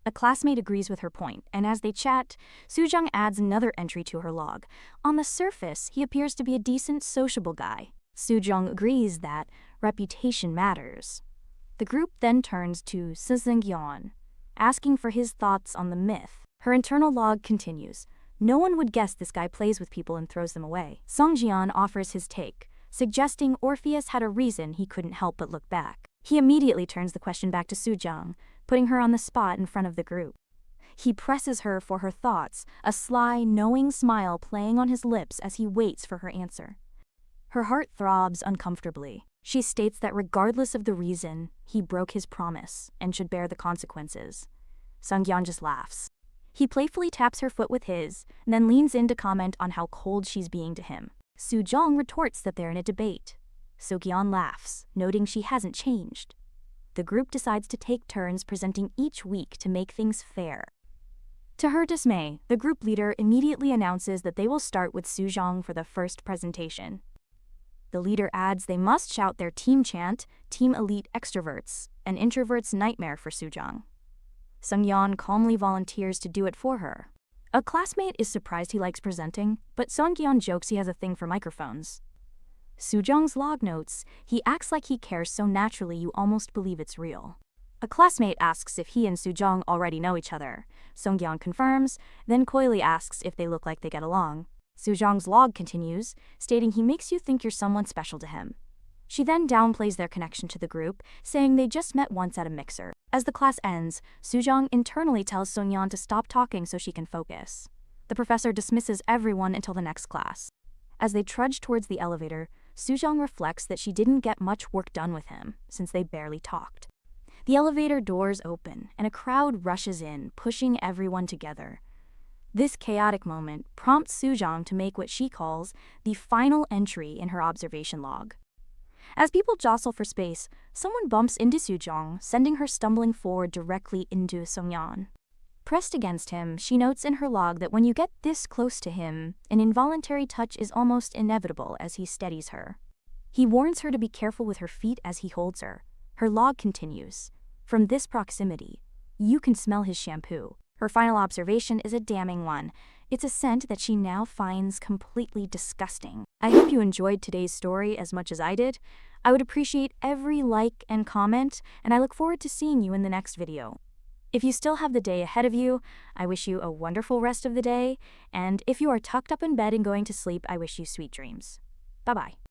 A classmate agrees with her point, and as they chat, Soo-jung adds another entry to her log. On the surface, he appears to be a decent, sociable guy. Soo-jung agrees that reputation matters. The group then turns to Sung-yeon, asking for his thoughts on the myth. Her internal log continues. No one would guess this guy plays with people and throws them away. Sung-yeon offers his take, suggesting Orpheus had a reason he couldn't help but look back. He immediately turns the question back to Soo-jung, putting her on the spot in front of the group. He presses her for her thoughts, a sly, knowing smile playing on his lips as he waits for her answer. Her heart throbs uncomfortably. She states that regardless of the reason, he broke his promise and should bear the consequences. Sung-yeon just laughs. He playfully taps her foot with his, and then leans in to comment on how cold she's being to him. Soo-jung retorts that they're in a debate. Soo-gyeon laughs, noting she hasn't changed. The group decides to take turns presenting each week to make things fair. To her dismay, the group leader immediately announces that they will start with Soo-jung for the first presentation. The leader adds they must shout their team chant, Team Elite Extroverts, an introvert's nightmare for Soo-jung. Sung-yeon calmly volunteers to do it for her. A classmate is surprised he likes presenting, but Sung-yeon jokes he has a thing for microphones. Soo-jung's log notes, he acts like he cares so naturally you almost believe it's real. A classmate asks if he and Soo-jung already know each other. Sung-yeon confirms, then coyly asks if they look like they get along. Soo-jung's log continues, stating he makes you think you're someone special to him. She then downplays their connection to the group, saying they just met once at a mixer. As the class ends, Soo-jung internally tells Sung-yeon to stop talking so she can focus. The professor dismisses everyone until the next class. As they trudge towards the elevator, Soo-jung reflects that she didn't get much work done with him, since they barely talked. The elevator doors open, and a crowd rushes in, pushing everyone together. This chaotic moment prompts Soo-jung to make what she calls the final entry in her observation log. As people jostle for space, someone bumps into Soo-jung, sending her stumbling forward directly into Sung-yeon. Pressed against him, she notes in her log that when you get this close to him, an involuntary touch is almost inevitable as he steadies her. He warns her to be careful with her feet as he holds her. Her log continues. From this proximity, you can smell his shampoo. Her final observation is a damning one. It's a scent that she now finds completely disgusting. I hope you enjoyed today's story as much as I did. I would appreciate every like and comment, and I look forward to seeing you in the next video. If you still have the day ahead of you, I wish you a wonderful rest of the day, and if you are tucked up in bed and going to sleep, I wish you sweet dreams. Bye-bye.